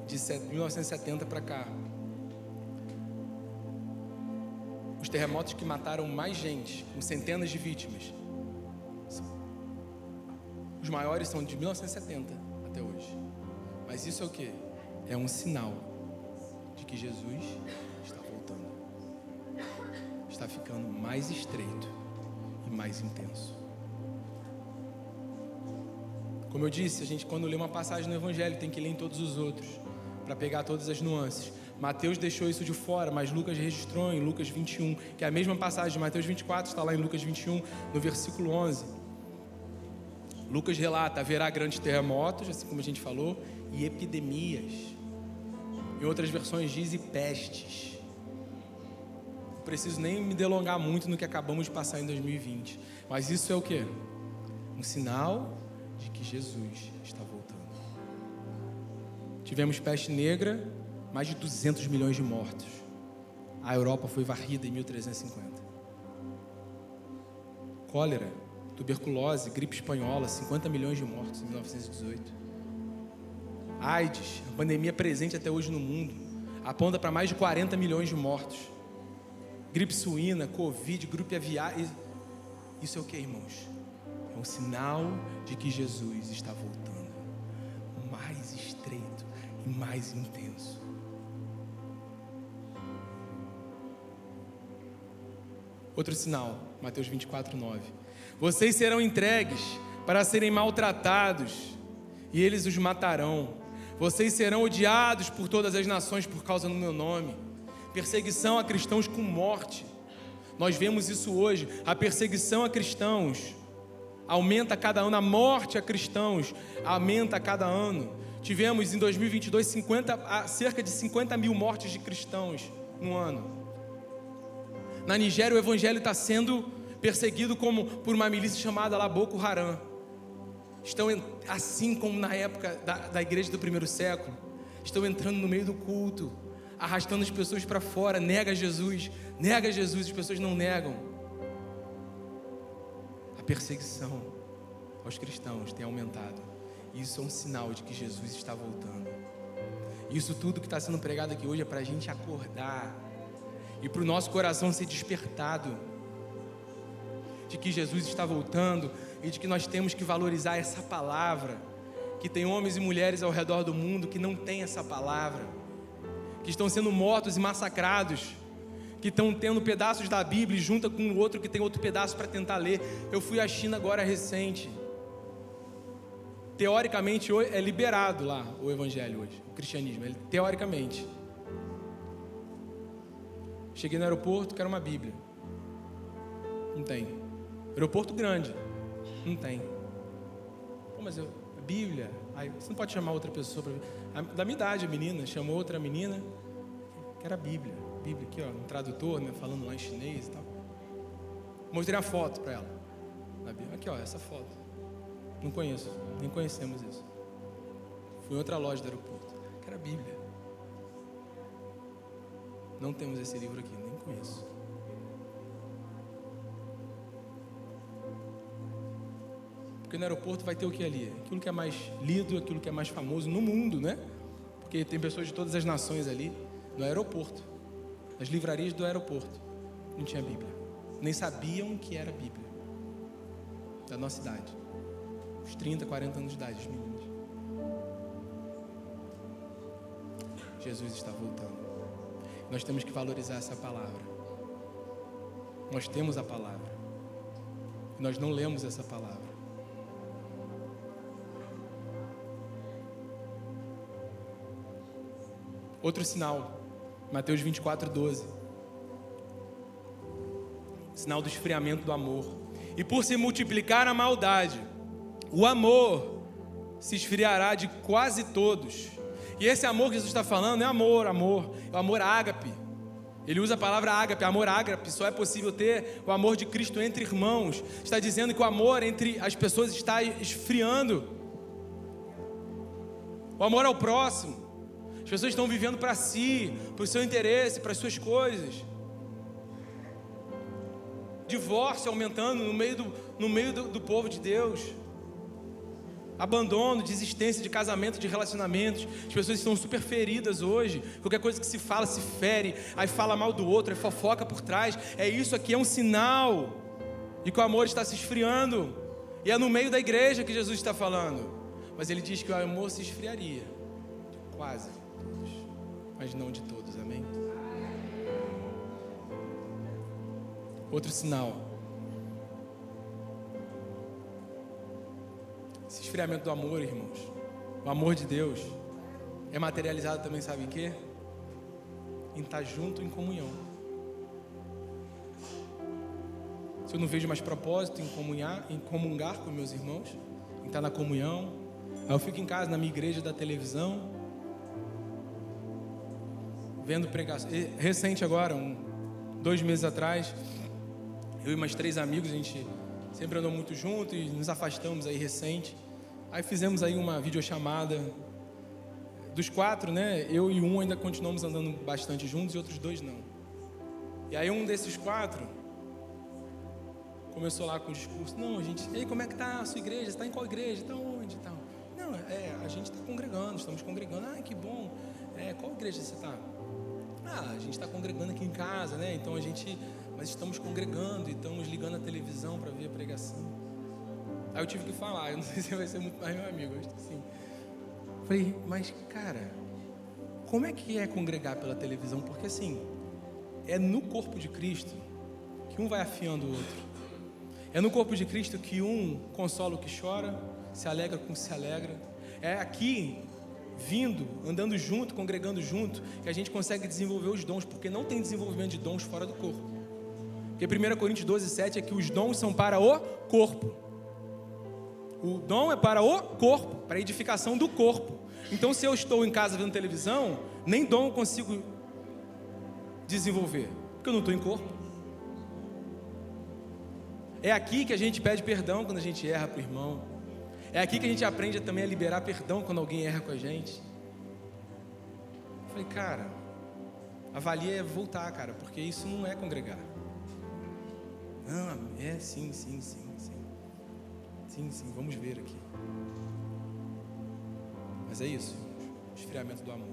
de 1970 para cá, os terremotos que mataram mais gente, com centenas de vítimas, os maiores são de 1970 até hoje. Mas isso é o quê? É um sinal de que Jesus está voltando. Está ficando mais estreito e mais intenso. Como eu disse, a gente, quando lê uma passagem no Evangelho, tem que ler em todos os outros, para pegar todas as nuances. Mateus deixou isso de fora, mas Lucas registrou em Lucas 21, que é a mesma passagem de Mateus 24, está lá em Lucas 21, no versículo 11. Lucas relata: haverá grandes terremotos, assim como a gente falou, e epidemias. Em outras versões diz: e pestes. Não preciso nem me delongar muito no que acabamos de passar em 2020. Mas isso é o quê? Um sinal de que Jesus está voltando. Tivemos peste negra, mais de 200 milhões de mortos. A Europa foi varrida em 1350. Cólera, tuberculose, gripe espanhola, 50 milhões de mortos em 1918. AIDS, a pandemia presente até hoje no mundo, aponta para mais de 40 milhões de mortos. Gripe suína, Covid, gripe aviária. Isso é o que, irmãos? É um sinal de que Jesus está voltando, mais estreito e mais intenso. Outro sinal, Mateus 24, 9. Vocês serão entregues para serem maltratados, e eles os matarão. Vocês serão odiados por todas as nações por causa do meu nome. Perseguição a cristãos com morte. Nós vemos isso hoje. A perseguição a cristãos aumenta a cada ano. A morte a cristãos aumenta a cada ano. Tivemos em 2022 cerca de 50 mil mortes de cristãos no ano. Na Nigéria, o evangelho está sendo perseguido por uma milícia chamada lá Boko Haram. Estão, assim como na época da igreja do primeiro século, estão entrando no meio do culto, arrastando as pessoas para fora. Nega Jesus, as pessoas não negam. A perseguição aos cristãos tem aumentado. Isso é um sinal de que Jesus está voltando. Isso tudo que está sendo pregado aqui hoje é para a gente acordar e para o nosso coração ser despertado de que Jesus está voltando e de que nós temos que valorizar essa palavra, que tem homens e mulheres ao redor do mundo que não têm essa palavra, que estão sendo mortos e massacrados, que estão tendo pedaços da Bíblia e junta com o outro que tem outro pedaço para tentar ler. Eu fui à China agora recente. Teoricamente é liberado lá o evangelho hoje, o cristianismo, teoricamente. Cheguei no aeroporto, quero uma Bíblia. Não tem. Aeroporto grande. Não tem. Pô, mas a Bíblia... Aí, você não pode chamar outra pessoa para... Da minha idade, a menina, chamou outra menina, que era a Bíblia. Bíblia aqui, ó, um tradutor, né, falando lá em chinês e tal. Mostrei a foto para ela. Aqui, ó, essa foto. Não conheço, nem conhecemos isso. Fui em outra loja do aeroporto. Que era a Bíblia. Não temos esse livro aqui, nem conheço. Porque no aeroporto vai ter o que ali? Aquilo que é mais lido, aquilo que é mais famoso no mundo, né? Porque tem pessoas de todas as nações ali no aeroporto. Nas livrarias do aeroporto. Não tinha Bíblia. Nem sabiam que era Bíblia. Da nossa idade. Uns 30, 40 anos de idade, os meninos. Jesus está voltando. Nós temos que valorizar essa palavra. Nós temos a palavra. Nós não lemos essa palavra. Outro sinal, Mateus 24:12. Sinal do esfriamento do amor. E por se multiplicar a maldade, o amor se esfriará de quase todos. E esse amor que Jesus está falando não é amor, é o amor ágape. Ele usa a palavra ágape, amor ágape. Só é possível ter o amor de Cristo entre irmãos. Está dizendo que o amor entre as pessoas está esfriando. O amor ao próximo. As pessoas estão vivendo para si, para o seu interesse, para as suas coisas. Divórcio aumentando no meio do povo de Deus. Abandono, desistência de casamento, de relacionamentos. As pessoas estão super feridas hoje. Qualquer coisa que se fala, se fere. Aí fala mal do outro, aí fofoca por trás. Isso aqui é um sinal de que o amor está se esfriando. E é no meio da igreja que Jesus está falando. Mas ele diz que o amor se esfriaria. Quase todos, mas não de todos, amém? Outro sinal. Esse esfriamento do amor, irmãos, o amor de Deus é materializado também, sabe em quê? Em estar junto em comunhão. Se eu não vejo mais propósito em comungar com meus irmãos, em estar na comunhão, aí eu fico em casa, na minha igreja da televisão, vendo pregação. Recente agora, 2 meses atrás, eu e mais 3 amigos, a gente sempre andou muito junto e nos afastamos aí recente. Aí fizemos aí uma videochamada. Dos 4, né? Eu e um ainda continuamos andando bastante juntos e outros 2 não. E aí um desses 4 começou lá com o discurso. Não, gente, e aí, como é que tá a sua igreja? Você está em qual igreja? Está onde? Tal. Não, a gente está congregando, estamos congregando. Ah, que bom. Qual igreja você está? Ah, a gente está congregando aqui em casa, né? Então mas estamos congregando e estamos ligando a televisão para ver a pregação. Aí eu tive que falar, eu não sei se vai ser muito mais meu amigo, eu acho que sim. Falei, mas cara, como é que é congregar pela televisão? Porque assim, é no corpo de Cristo que um vai afiando o outro. É no corpo de Cristo que um consola o que chora, se alegra com o que se alegra. É aqui, vindo, andando junto, congregando junto, que a gente consegue desenvolver os dons, porque não tem desenvolvimento de dons fora do corpo. Porque 1 Coríntios 12:7 é que os dons são para o corpo. O dom é para o corpo, para a edificação do corpo. Então, se eu estou em casa vendo televisão, nem dom eu consigo desenvolver, porque eu não estou em corpo. É aqui que a gente pede perdão quando a gente erra para o irmão. É aqui que a gente aprende também a liberar perdão quando alguém erra com a gente. Eu falei, cara, avalia voltar, cara, porque isso não é congregar. Não, sim, vamos ver aqui. Mas é isso, esfriamento do amor.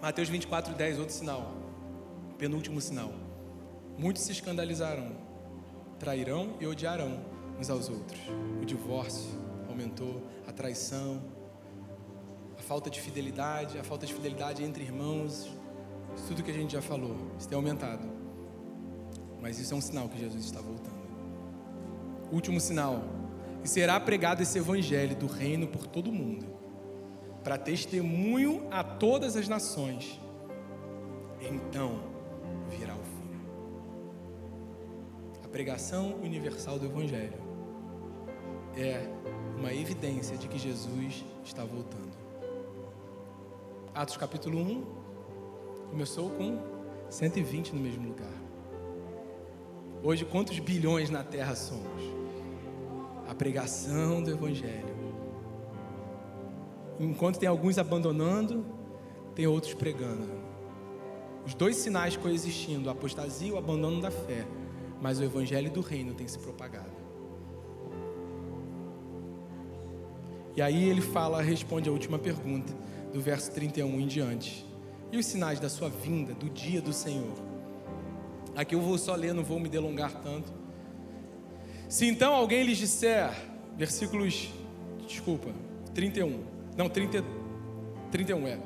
Mateus 24:10, outro sinal, penúltimo sinal. Muitos se escandalizarão, trairão e odiarão uns aos outros. O divórcio aumentou, a traição, a falta de fidelidade, a falta de fidelidade entre irmãos, isso tudo que a gente já falou, isso tem aumentado. Mas isso é um sinal que Jesus está voltando. Último sinal: e será pregado esse evangelho do reino por todo o mundo, para testemunho a todas as nações. Então virá o fim. A pregação universal do evangelho é uma evidência de que Jesus está voltando. Atos capítulo 1 começou com 120 no mesmo lugar. Hoje, quantos bilhões na terra somos? A pregação do evangelho. Enquanto tem alguns abandonando, tem outros pregando. Os dois sinais coexistindo, a apostasia e o abandono da fé. Mas o evangelho do reino tem se propagado. E aí ele responde a última pergunta, do verso 31 em diante. E os sinais da sua vinda, do dia do Senhor? Aqui eu vou só ler, não vou me delongar tanto. Se então alguém lhes disser, 31 é.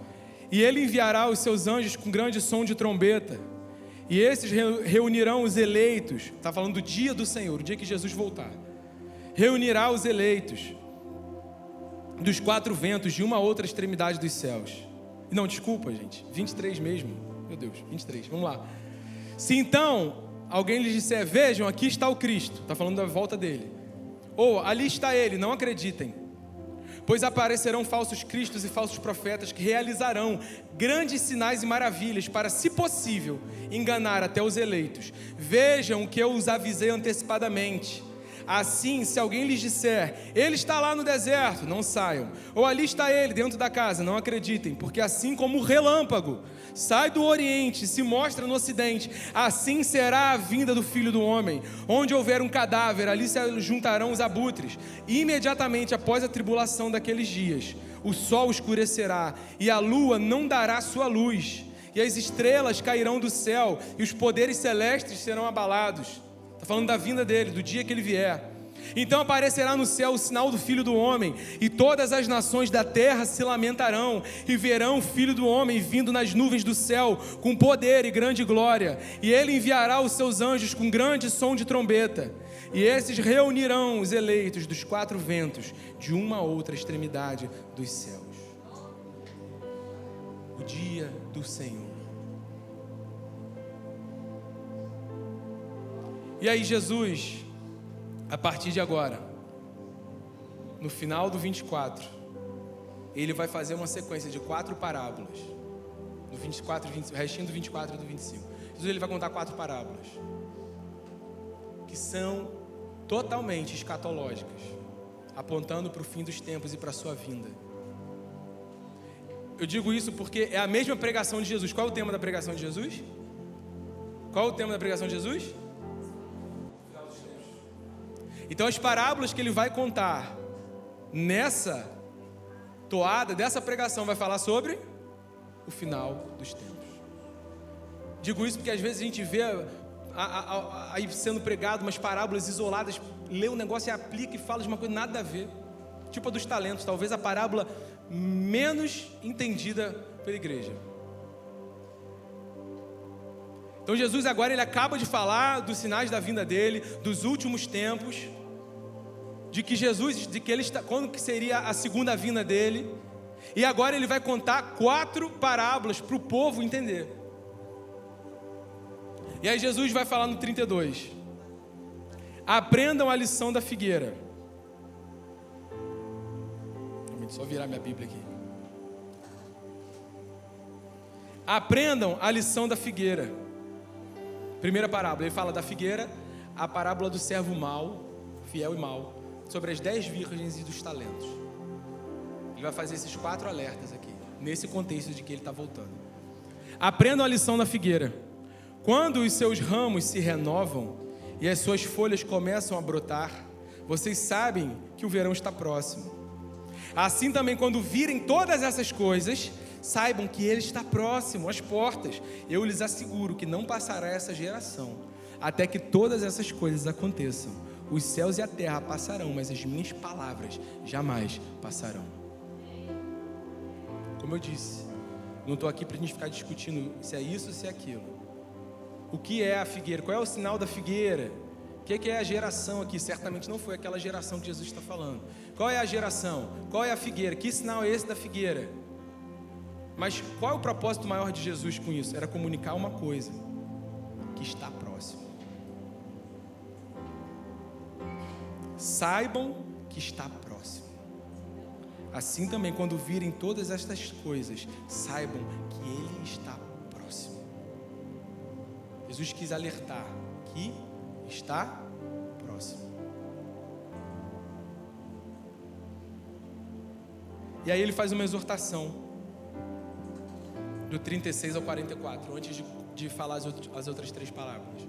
E ele enviará os seus anjos com grande som de trombeta, e esses reunirão os eleitos. Está falando do dia do Senhor, o dia que Jesus voltar. Reunirá os eleitos dos quatro ventos, de uma a outra extremidade dos céus. Não, desculpa, gente, 23 mesmo. Meu Deus, 23, vamos lá. Se então alguém lhes disser, vejam, aqui está o Cristo, está falando da volta dele, ou ali está ele, não acreditem. Pois aparecerão falsos cristos e falsos profetas que realizarão grandes sinais e maravilhas para, se possível, enganar até os eleitos. Vejam que eu os avisei antecipadamente. Assim, se alguém lhes disser, ele está lá no deserto, não saiam. Ou ali está ele, dentro da casa, não acreditem. Porque assim como o relâmpago sai do oriente e se mostra no ocidente, assim será a vinda do Filho do Homem. Onde houver um cadáver, ali se juntarão os abutres. E imediatamente após a tribulação daqueles dias, o sol escurecerá e a lua não dará sua luz. E as estrelas cairão do céu e os poderes celestes serão abalados. Está falando da vinda dele, do dia que ele vier. Então aparecerá no céu o sinal do Filho do Homem, e todas as nações da terra se lamentarão, e verão o Filho do Homem vindo nas nuvens do céu, com poder e grande glória. E ele enviará os seus anjos com grande som de trombeta, e esses reunirão os eleitos dos quatro ventos, de uma a outra extremidade dos céus. O dia do Senhor. E aí Jesus, a partir de agora, no final do 24, ele vai fazer uma sequência de 4 parábolas. Do 24, o restinho do 24 e do 25. Jesus, ele vai contar 4 parábolas, que são totalmente escatológicas, apontando para o fim dos tempos e para a sua vinda. Eu digo isso porque é a mesma pregação de Jesus. Qual é o tema da pregação de Jesus? Qual é o tema da pregação de Jesus? Então as parábolas que ele vai contar nessa toada, dessa pregação, vai falar sobre o final dos tempos. Digo isso porque às vezes a gente vê aí sendo pregado umas parábolas isoladas, lê o negócio e aplica e fala de uma coisa nada a ver. Tipo a dos talentos, talvez a parábola menos entendida pela igreja. Então Jesus agora ele acaba de falar dos sinais da vinda dele, dos últimos tempos, de que ele está, quando que seria a segunda vinda dele, e agora ele vai contar 4 parábolas para o povo entender. E aí Jesus vai falar no 32: aprendam a lição da figueira. Vou só virar minha Bíblia aqui. Aprendam a lição da figueira. Primeira parábola, ele fala da figueira, a parábola do servo mau, fiel e mau, sobre as 10 virgens e dos talentos. Ele vai fazer esses 4 alertas aqui, nesse contexto de que ele está voltando. Aprendam a lição da figueira. Quando os seus ramos se renovam e as suas folhas começam a brotar, vocês sabem que o verão está próximo. Assim também, quando virem todas essas coisas, saibam que ele está próximo, às portas. Eu lhes asseguro que não passará essa geração, até que todas essas coisas aconteçam. Os céus e a terra passarão, mas as minhas palavras jamais passarão. Como eu disse, não estou aqui para a gente ficar discutindo se é isso ou se é aquilo. O que é a figueira? Qual é o sinal da figueira? O que é a geração aqui? Certamente não foi aquela geração que Jesus está falando. Qual é a geração? Qual é a figueira? Que sinal é esse da figueira? Mas qual é o propósito maior de Jesus com isso? Era comunicar uma coisa, que está próximo. Saibam que está próximo. Assim também, quando virem todas estas coisas, saibam que Ele está próximo. Jesus quis alertar que está próximo. E aí ele faz uma exortação, do 36 ao 44, antes de falar as outras 3 palavras.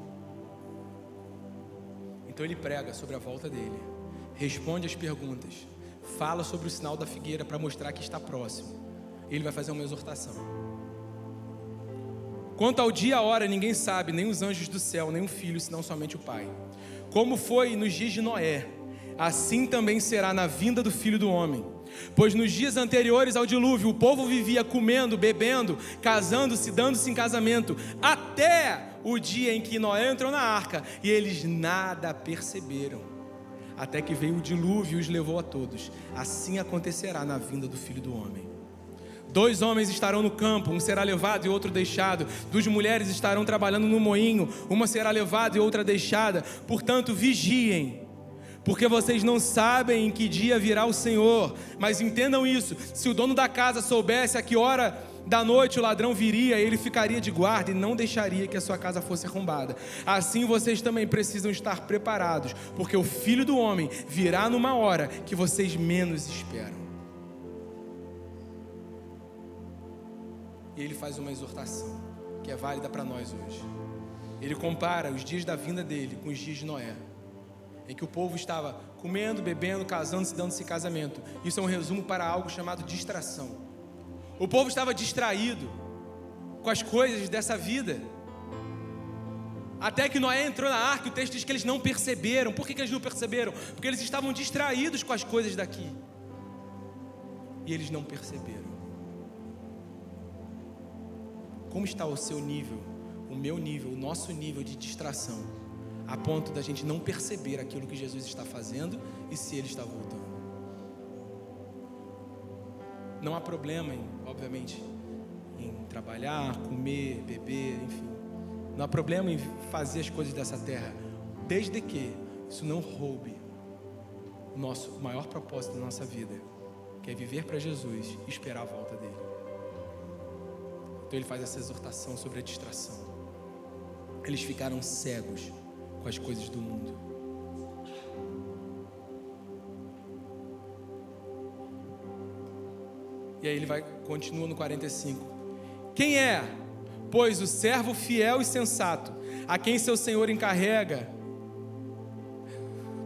Então ele prega sobre a volta dele, responde as perguntas, fala sobre o sinal da figueira para mostrar que está próximo. Ele vai fazer uma exortação. Quanto ao dia e a hora, ninguém sabe, nem os anjos do céu, nem o Filho, senão somente o Pai. Como foi nos dias de Noé, assim também será na vinda do Filho do Homem. Pois nos dias anteriores ao dilúvio, o povo vivia comendo, bebendo, casando-se, dando-se em casamento, até o dia em que Noé entrou na arca, e eles nada perceberam, até que veio o dilúvio e os levou a todos. Assim acontecerá na vinda do Filho do Homem. 2 homens estarão no campo, um será levado e outro deixado. 2 mulheres estarão trabalhando no moinho, uma será levada e outra deixada. Portanto, vigiem, porque vocês não sabem em que dia virá o Senhor. Mas entendam isso: se o dono da casa soubesse a que hora da noite o ladrão viria, ele ficaria de guarda e não deixaria que a sua casa fosse arrombada. Assim vocês também precisam estar preparados, porque o Filho do Homem virá numa hora que vocês menos esperam. E ele faz uma exortação que é válida para nós hoje. Ele compara os dias da vinda dele com os dias de Noé, em que o povo estava comendo, bebendo, casando-se, dando-se casamento. Isso é um resumo para algo chamado distração. O povo estava distraído com as coisas dessa vida, até que Noé entrou na arca. O texto diz que eles não perceberam. Por que eles não perceberam? Porque eles estavam distraídos com as coisas daqui, e eles não perceberam. Como está o seu nível, o meu nível, o nosso nível de distração, a ponto da gente não perceber aquilo que Jesus está fazendo e se Ele está voltando? Não há problema, obviamente, em trabalhar, comer, beber, enfim. Não há problema em fazer as coisas dessa terra, desde que isso não roube o maior propósito da nossa vida, que é viver para Jesus e esperar a volta dele. Então ele faz essa exortação sobre a distração. Eles ficaram cegos com as coisas do mundo. E aí ele continua no 45. Quem é, pois, o servo fiel e sensato, a quem seu senhor encarrega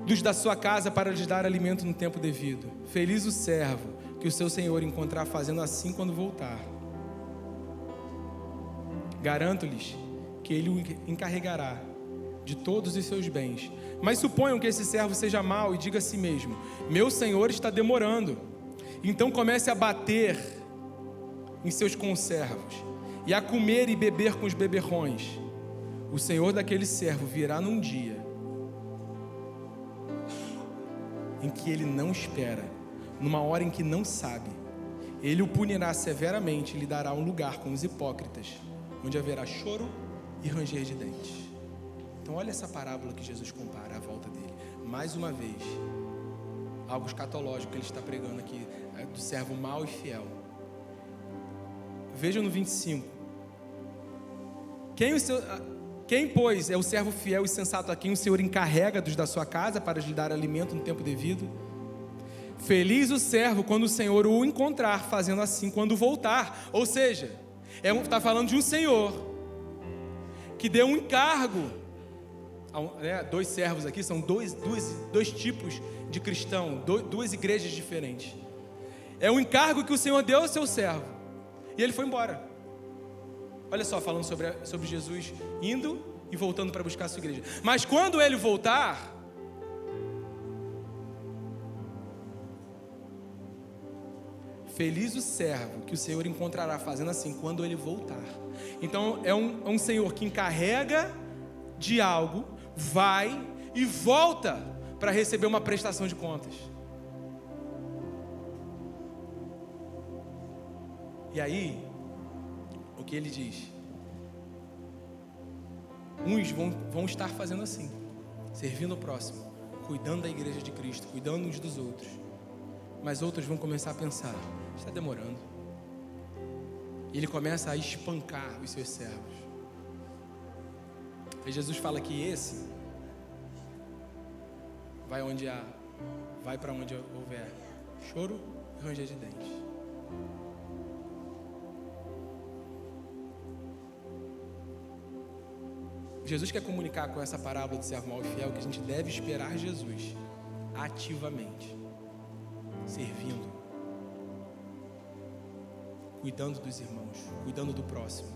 dos da sua casa para lhes dar alimento no tempo devido? Feliz o servo que o seu senhor encontrar fazendo assim quando voltar. Garanto-lhes que ele o encarregará de todos os seus bens. Mas suponham que esse servo seja mau e diga a si mesmo: meu senhor está demorando. Então comece a bater em seus conservos e a comer e beber com os beberrões. O senhor daquele servo virá num dia em que ele não espera, numa hora em que não sabe. Ele o punirá severamente e lhe dará um lugar com os hipócritas, onde haverá choro e ranger de dentes. Então olha essa parábola que Jesus compara à volta dele. Mais uma vez, algo escatológico que ele está pregando aqui, do servo mau e fiel. Vejam no 25. Quem, pois, é o servo fiel e sensato a quem o Senhor encarrega dos da sua casa para lhe dar alimento no tempo devido? Feliz o servo quando o Senhor o encontrar fazendo assim quando voltar. Ou seja, está falando de um Senhor que deu um encargo. 2 servos aqui, são dois tipos de cristão, 2 igrejas diferentes. É um encargo que o Senhor deu ao seu servo, e ele foi embora. Olha só, falando sobre Jesus indo e voltando para buscar a sua igreja. Mas quando ele voltar, Feliz o servo que o Senhor encontrará fazendo assim quando ele voltar. Então é um Senhor que encarrega de algo, vai e volta para receber uma prestação de contas. E aí, o que ele diz? Uns vão estar fazendo assim, servindo o próximo, cuidando da igreja de Cristo, cuidando uns dos outros. Mas outros vão começar a pensar: está demorando. E ele começa a espancar os seus servos. E Jesus fala que esse vai para onde houver choro e ranger de dentes. Jesus quer comunicar com essa parábola de servo mau e fiel que a gente deve esperar Jesus ativamente, servindo, cuidando dos irmãos, cuidando do próximo,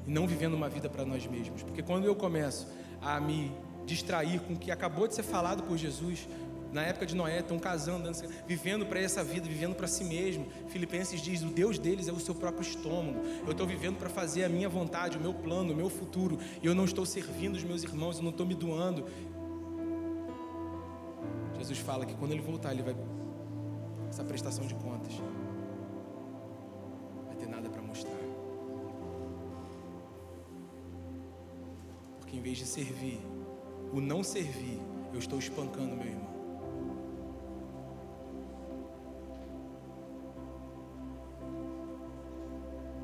e não vivendo uma vida para nós mesmos. Porque quando eu começo a me distrair com o que acabou de ser falado por Jesus, na época de Noé, estão casando, vivendo para essa vida, vivendo para si mesmo. Filipenses diz: o Deus deles é o seu próprio estômago. Eu estou vivendo para fazer a minha vontade, o meu plano, o meu futuro, e eu não estou servindo os meus irmãos, eu não estou me doando. Jesus fala que quando ele voltar, ele vai, essa prestação de contas, vai ter nada para mostrar. Porque em vez de servir, o não servir, eu estou espancando meu irmão.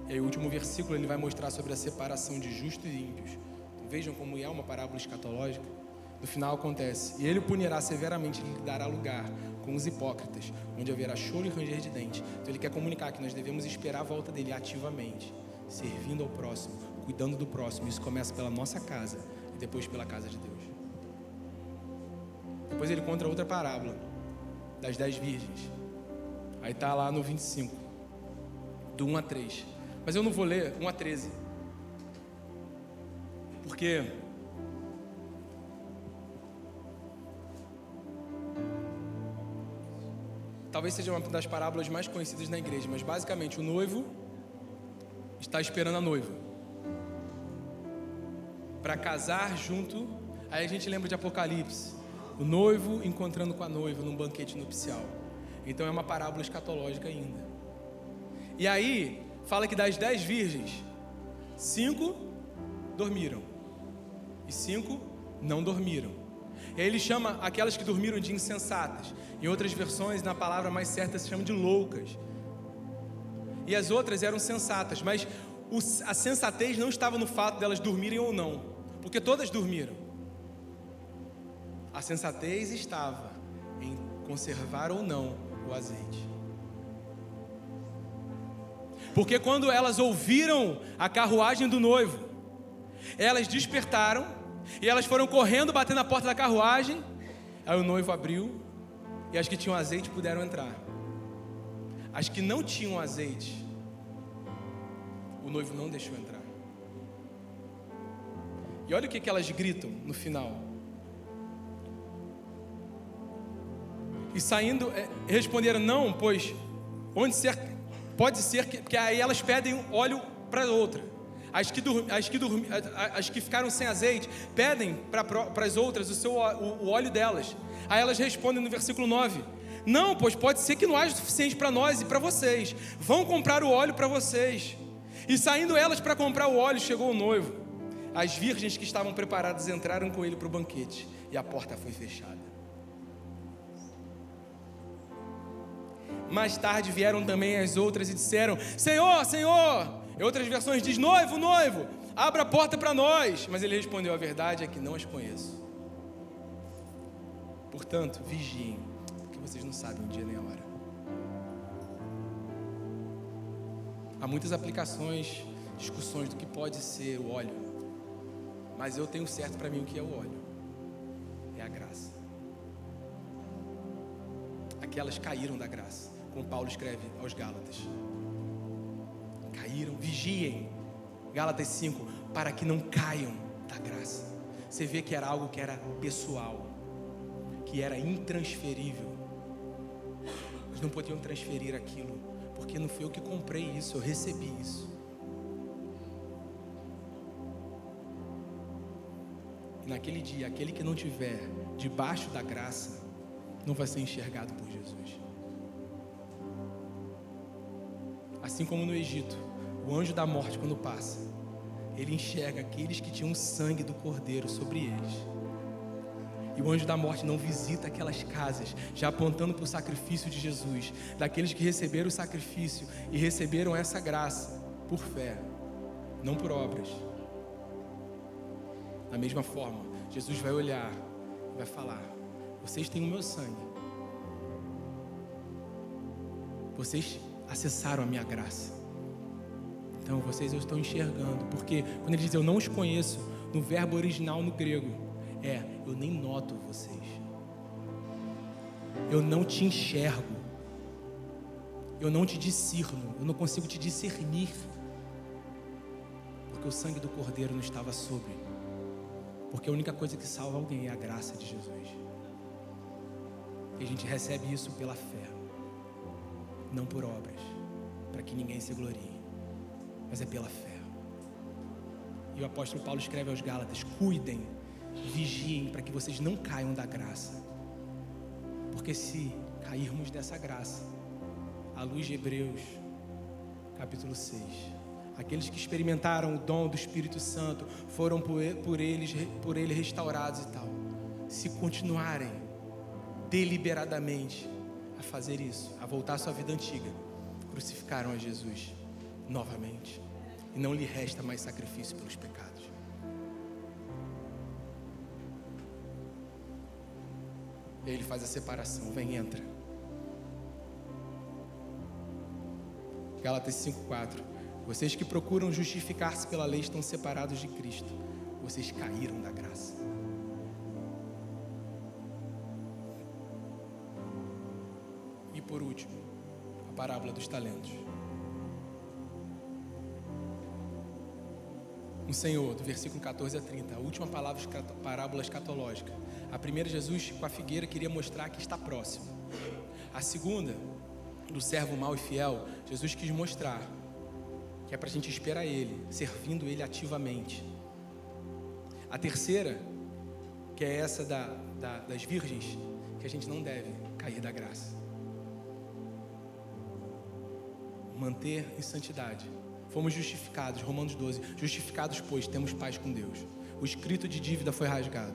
E aí o último versículo ele vai mostrar sobre a separação de justos e ímpios. Então, vejam como é uma parábola escatológica. No final acontece: e ele o punirá severamente, ele lhe dará lugar com os hipócritas, onde haverá choro e ranger de dentes. Então ele quer comunicar que nós devemos esperar a volta dele ativamente, servindo ao próximo, cuidando do próximo. Isso começa pela nossa casa e depois pela casa de Deus. Depois ele conta outra parábola das 10 virgens. Aí está lá no 25, do 1 a 3. Mas eu não vou ler 1 a 13, porque talvez seja uma das parábolas mais conhecidas na igreja. Mas basicamente o noivo está esperando a noiva para casar junto. Aí a gente lembra de Apocalipse, o noivo encontrando com a noiva num banquete nupcial. Então é uma parábola escatológica ainda. E aí fala que das 10 virgens, 5 dormiram e 5 não dormiram. E aí ele chama aquelas que dormiram de insensatas. Em outras versões, na palavra mais certa, se chama de loucas. E as outras eram sensatas, mas a sensatez não estava no fato delas dormirem ou não, porque todas dormiram. A sensatez estava em conservar ou não o azeite. Porque quando elas ouviram a carruagem do noivo, elas despertaram e elas foram correndo, batendo na porta da carruagem. Aí o noivo abriu e as que tinham azeite puderam entrar. As que não tinham azeite, o noivo não deixou entrar. E olha o que elas gritam no final. E saindo, responderam: não, pois pode ser que aí elas pedem óleo para outra. As que ficaram sem azeite pedem para as outras o óleo delas. Aí elas respondem no versículo 9: não, pois pode ser que não haja o suficiente para nós e para vocês. Vão comprar o óleo para vocês. E saindo elas para comprar o óleo, chegou o noivo. As virgens que estavam preparadas entraram com ele para o banquete e a porta foi fechada. Mais tarde vieram também as outras e disseram: Senhor, Senhor. Em outras versões diz: noivo, noivo, abra a porta para nós. Mas ele respondeu: a verdade é que não as conheço. Portanto, vigiem, porque vocês não sabem o dia nem a hora. Há muitas aplicações, discussões do que pode ser o óleo, mas eu tenho certo para mim o que é o óleo: é a graça. Aquelas caíram da graça, como Paulo escreve aos Gálatas. Caíram, vigiem, Gálatas 5, para que não caiam da graça. Você vê que era algo que era pessoal, que era intransferível. Eles não podiam transferir aquilo, porque não foi eu que comprei isso, eu recebi isso. E naquele dia, aquele que não tiver debaixo da graça, não vai ser enxergado por Jesus. Assim como no Egito, o anjo da morte, quando passa, ele enxerga aqueles que tinham o sangue do Cordeiro sobre eles. E o anjo da morte não visita aquelas casas, já apontando para o sacrifício de Jesus, daqueles que receberam o sacrifício e receberam essa graça por fé, não por obras. Da mesma forma, Jesus vai olhar e vai falar: vocês têm o meu sangue, vocês acessaram a minha graça, então vocês eu estou enxergando, porque quando ele diz eu não os conheço, no verbo original no grego, eu nem noto vocês, eu não te enxergo, eu não te discerno, eu não consigo te discernir, porque o sangue do Cordeiro não estava sobre, porque a única coisa que salva alguém é a graça de Jesus, e a gente recebe isso pela fé, não por obras, para que ninguém se glorie, mas é pela fé. E o apóstolo Paulo escreve aos Gálatas: cuidem, vigiem, para que vocês não caiam da graça, porque se cairmos dessa graça, à luz de Hebreus capítulo 6, aqueles que experimentaram o dom do Espírito Santo foram por ele restaurados e tal. Se continuarem deliberadamente a fazer isso, a voltar à sua vida antiga, crucificaram a Jesus novamente, e não lhe resta mais sacrifício pelos pecados. E aí ele faz a separação: vem, entra. Gálatas 5:4. Vocês que procuram justificar-se pela lei estão separados de Cristo, vocês caíram da graça. E por último, a parábola dos talentos. Um Senhor, do versículo 14 a 30, a última parábola escatológica. A primeira, Jesus com a figueira queria mostrar que está próximo. A segunda, do servo mau e fiel, Jesus quis mostrar que é para a gente esperar Ele, servindo Ele ativamente. A terceira, que é essa das virgens, que a gente não deve cair da graça, manter em santidade. Fomos justificados, Romanos 12, justificados pois temos paz com Deus. O escrito de dívida foi rasgado.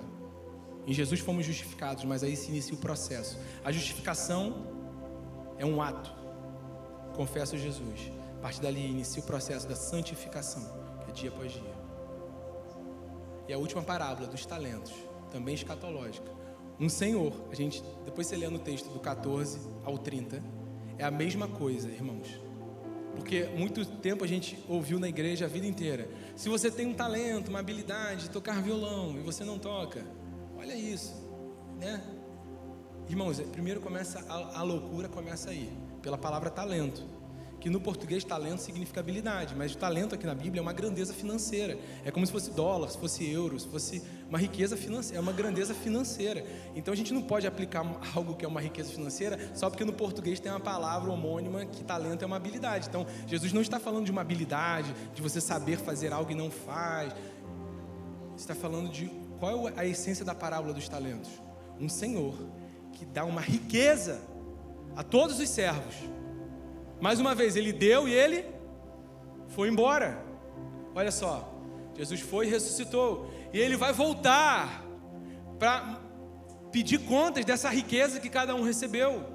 Em Jesus fomos justificados, mas aí se inicia o processo. A justificação é um ato. Confesso Jesus. A partir dali inicia o processo da santificação, que é dia após dia. E a última parábola dos talentos, também escatológica. Um Senhor, depois você lê no texto do 14 ao 30, é a mesma coisa, irmãos. Porque muito tempo a gente ouviu na igreja a vida inteira: se você tem um talento, uma habilidade de tocar violão e você não toca, olha isso, né? Irmãos, primeiro a loucura começa aí, pela palavra talento, que no português talento significa habilidade, mas o talento aqui na Bíblia é uma grandeza financeira. É como se fosse dólar, se fosse euro, se fosse uma riqueza financeira, é uma grandeza financeira. Então a gente não pode aplicar algo que é uma riqueza financeira só porque no português tem uma palavra homônima que talento é uma habilidade. Então Jesus não está falando de uma habilidade, de você saber fazer algo e não faz. Ele está falando de qual é a essência da parábola dos talentos. Um Senhor que dá uma riqueza a todos os servos. Mais uma vez, Ele deu e Ele foi embora. Olha só, Jesus foi e ressuscitou, e Ele vai voltar para pedir contas dessa riqueza que cada um recebeu.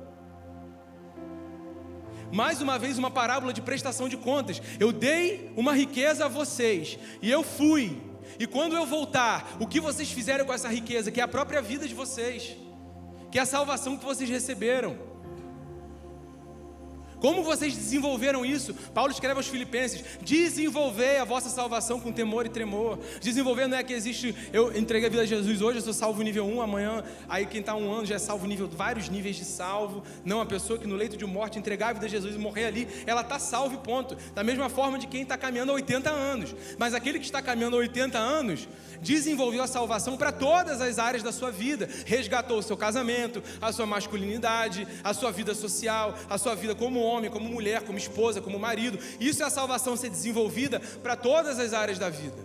Mais uma vez, uma parábola de prestação de contas. Eu dei uma riqueza a vocês e eu fui, e quando eu voltar, o que vocês fizeram com essa riqueza, que é a própria vida de vocês, que é a salvação que vocês receberam? Como vocês desenvolveram isso? Paulo escreve aos Filipenses: desenvolvei a vossa salvação com temor e tremor. Desenvolver não é que existe, eu entreguei a vida a Jesus hoje, eu sou salvo nível 1, amanhã, aí quem está 1 ano já é salvo nível, vários níveis de salvo. Não, a pessoa que no leito de morte entregar a vida a Jesus e morrer ali, ela está salva e ponto. Da mesma forma de quem está caminhando há 80 anos. Mas aquele que está caminhando há 80 anos, desenvolveu a salvação para todas as áreas da sua vida. Resgatou o seu casamento, a sua masculinidade, a sua vida social, a sua vida como homem, como mulher, como esposa, como marido. Isso é a salvação ser desenvolvida para todas as áreas da vida.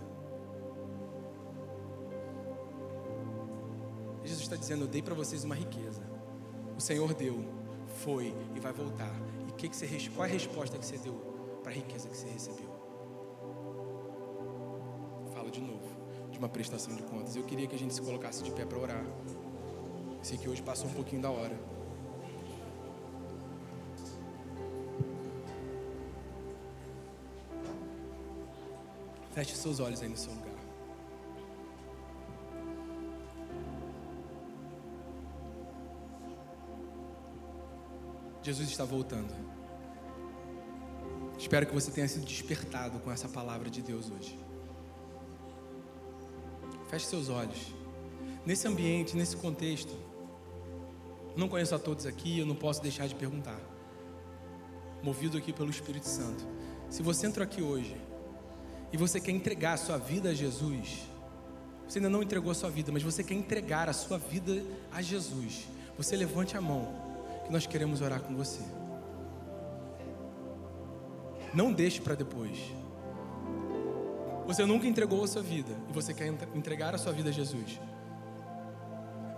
Jesus está dizendo: eu dei para vocês uma riqueza. O Senhor deu, foi e vai voltar. E qual é a resposta que você deu para a riqueza que você recebeu? Falo de novo, de uma prestação de contas. Eu queria que a gente se colocasse de pé para orar. Sei que hoje passou um pouquinho da hora. Feche seus olhos aí no seu lugar. Jesus está voltando. Espero que você tenha sido despertado com essa palavra de Deus hoje. Feche seus olhos. Nesse ambiente, nesse contexto, não conheço a todos aqui, eu não posso deixar de perguntar. Movido aqui pelo Espírito Santo. Se você entrou aqui hoje e você quer entregar a sua vida a Jesus, você ainda não entregou a sua vida, mas você quer entregar a sua vida a Jesus, você levante a mão, que nós queremos orar com você. Não deixe para depois. Você nunca entregou a sua vida e você quer entregar a sua vida a Jesus.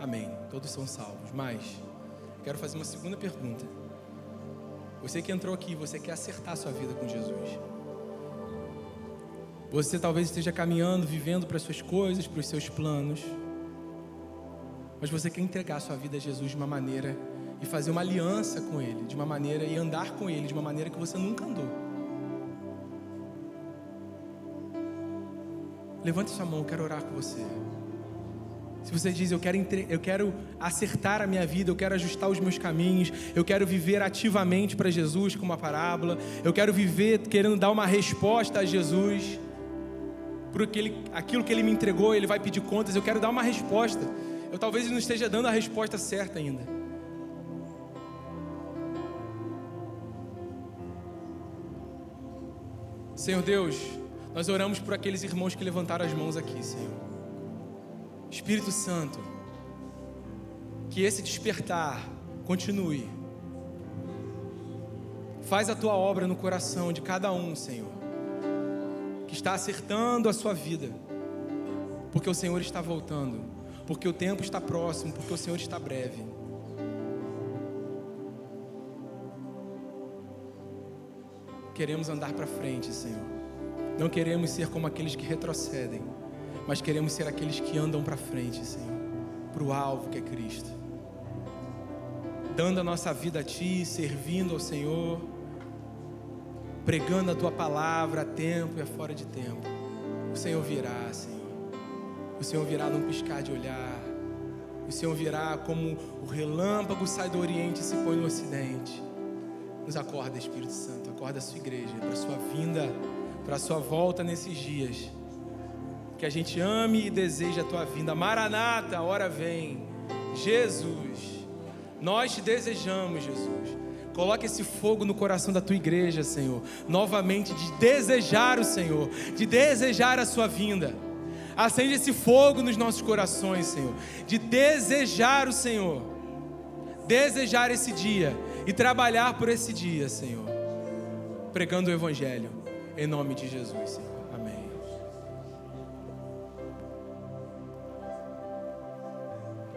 Amém, todos são salvos. Mas quero fazer uma segunda pergunta. Você que entrou aqui, você quer acertar a sua vida com Jesus. Você talvez esteja caminhando, vivendo para as suas coisas, para os seus planos, mas você quer entregar a sua vida a Jesus de uma maneira e fazer uma aliança com Ele, de uma maneira, e andar com Ele de uma maneira que você nunca andou. Levante sua mão, eu quero orar com você. Se você diz: eu quero acertar a minha vida, eu quero ajustar os meus caminhos, eu quero viver ativamente para Jesus com uma parábola, eu quero viver querendo dar uma resposta a Jesus por aquilo que Ele me entregou, Ele vai pedir contas, eu quero dar uma resposta. Eu talvez não esteja dando a resposta certa ainda. Senhor Deus, nós oramos por aqueles irmãos que levantaram as mãos aqui, Senhor. Espírito Santo, que esse despertar continue. Faz a Tua obra no coração de cada um, Senhor, que está acertando a sua vida, porque o Senhor está voltando, porque o tempo está próximo, porque o Senhor está breve. Queremos andar para frente, Senhor. Não queremos ser como aqueles que retrocedem, mas queremos ser aqueles que andam para frente, Senhor, para o alvo que é Cristo. Dando a nossa vida a Ti, servindo ao Senhor, pregando a Tua palavra a tempo e a fora de tempo. O Senhor virá, Senhor. O Senhor virá num piscar de olhar. O Senhor virá como o relâmpago sai do Oriente e se põe no Ocidente. Nos acorda, Espírito Santo, acorda a Sua igreja para a Sua vinda, para a Sua volta nesses dias. Que a gente ame e deseje a Tua vinda. Maranata, a hora vem. Jesus, nós Te desejamos, Jesus. Coloque esse fogo no coração da Tua igreja, Senhor, novamente, de desejar o Senhor, de desejar a Sua vinda. Acende esse fogo nos nossos corações, Senhor, de desejar o Senhor, desejar esse dia e trabalhar por esse dia, Senhor, pregando o Evangelho, em nome de Jesus, Senhor. Amém.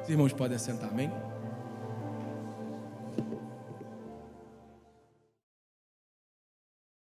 Os irmãos podem assentar, amém?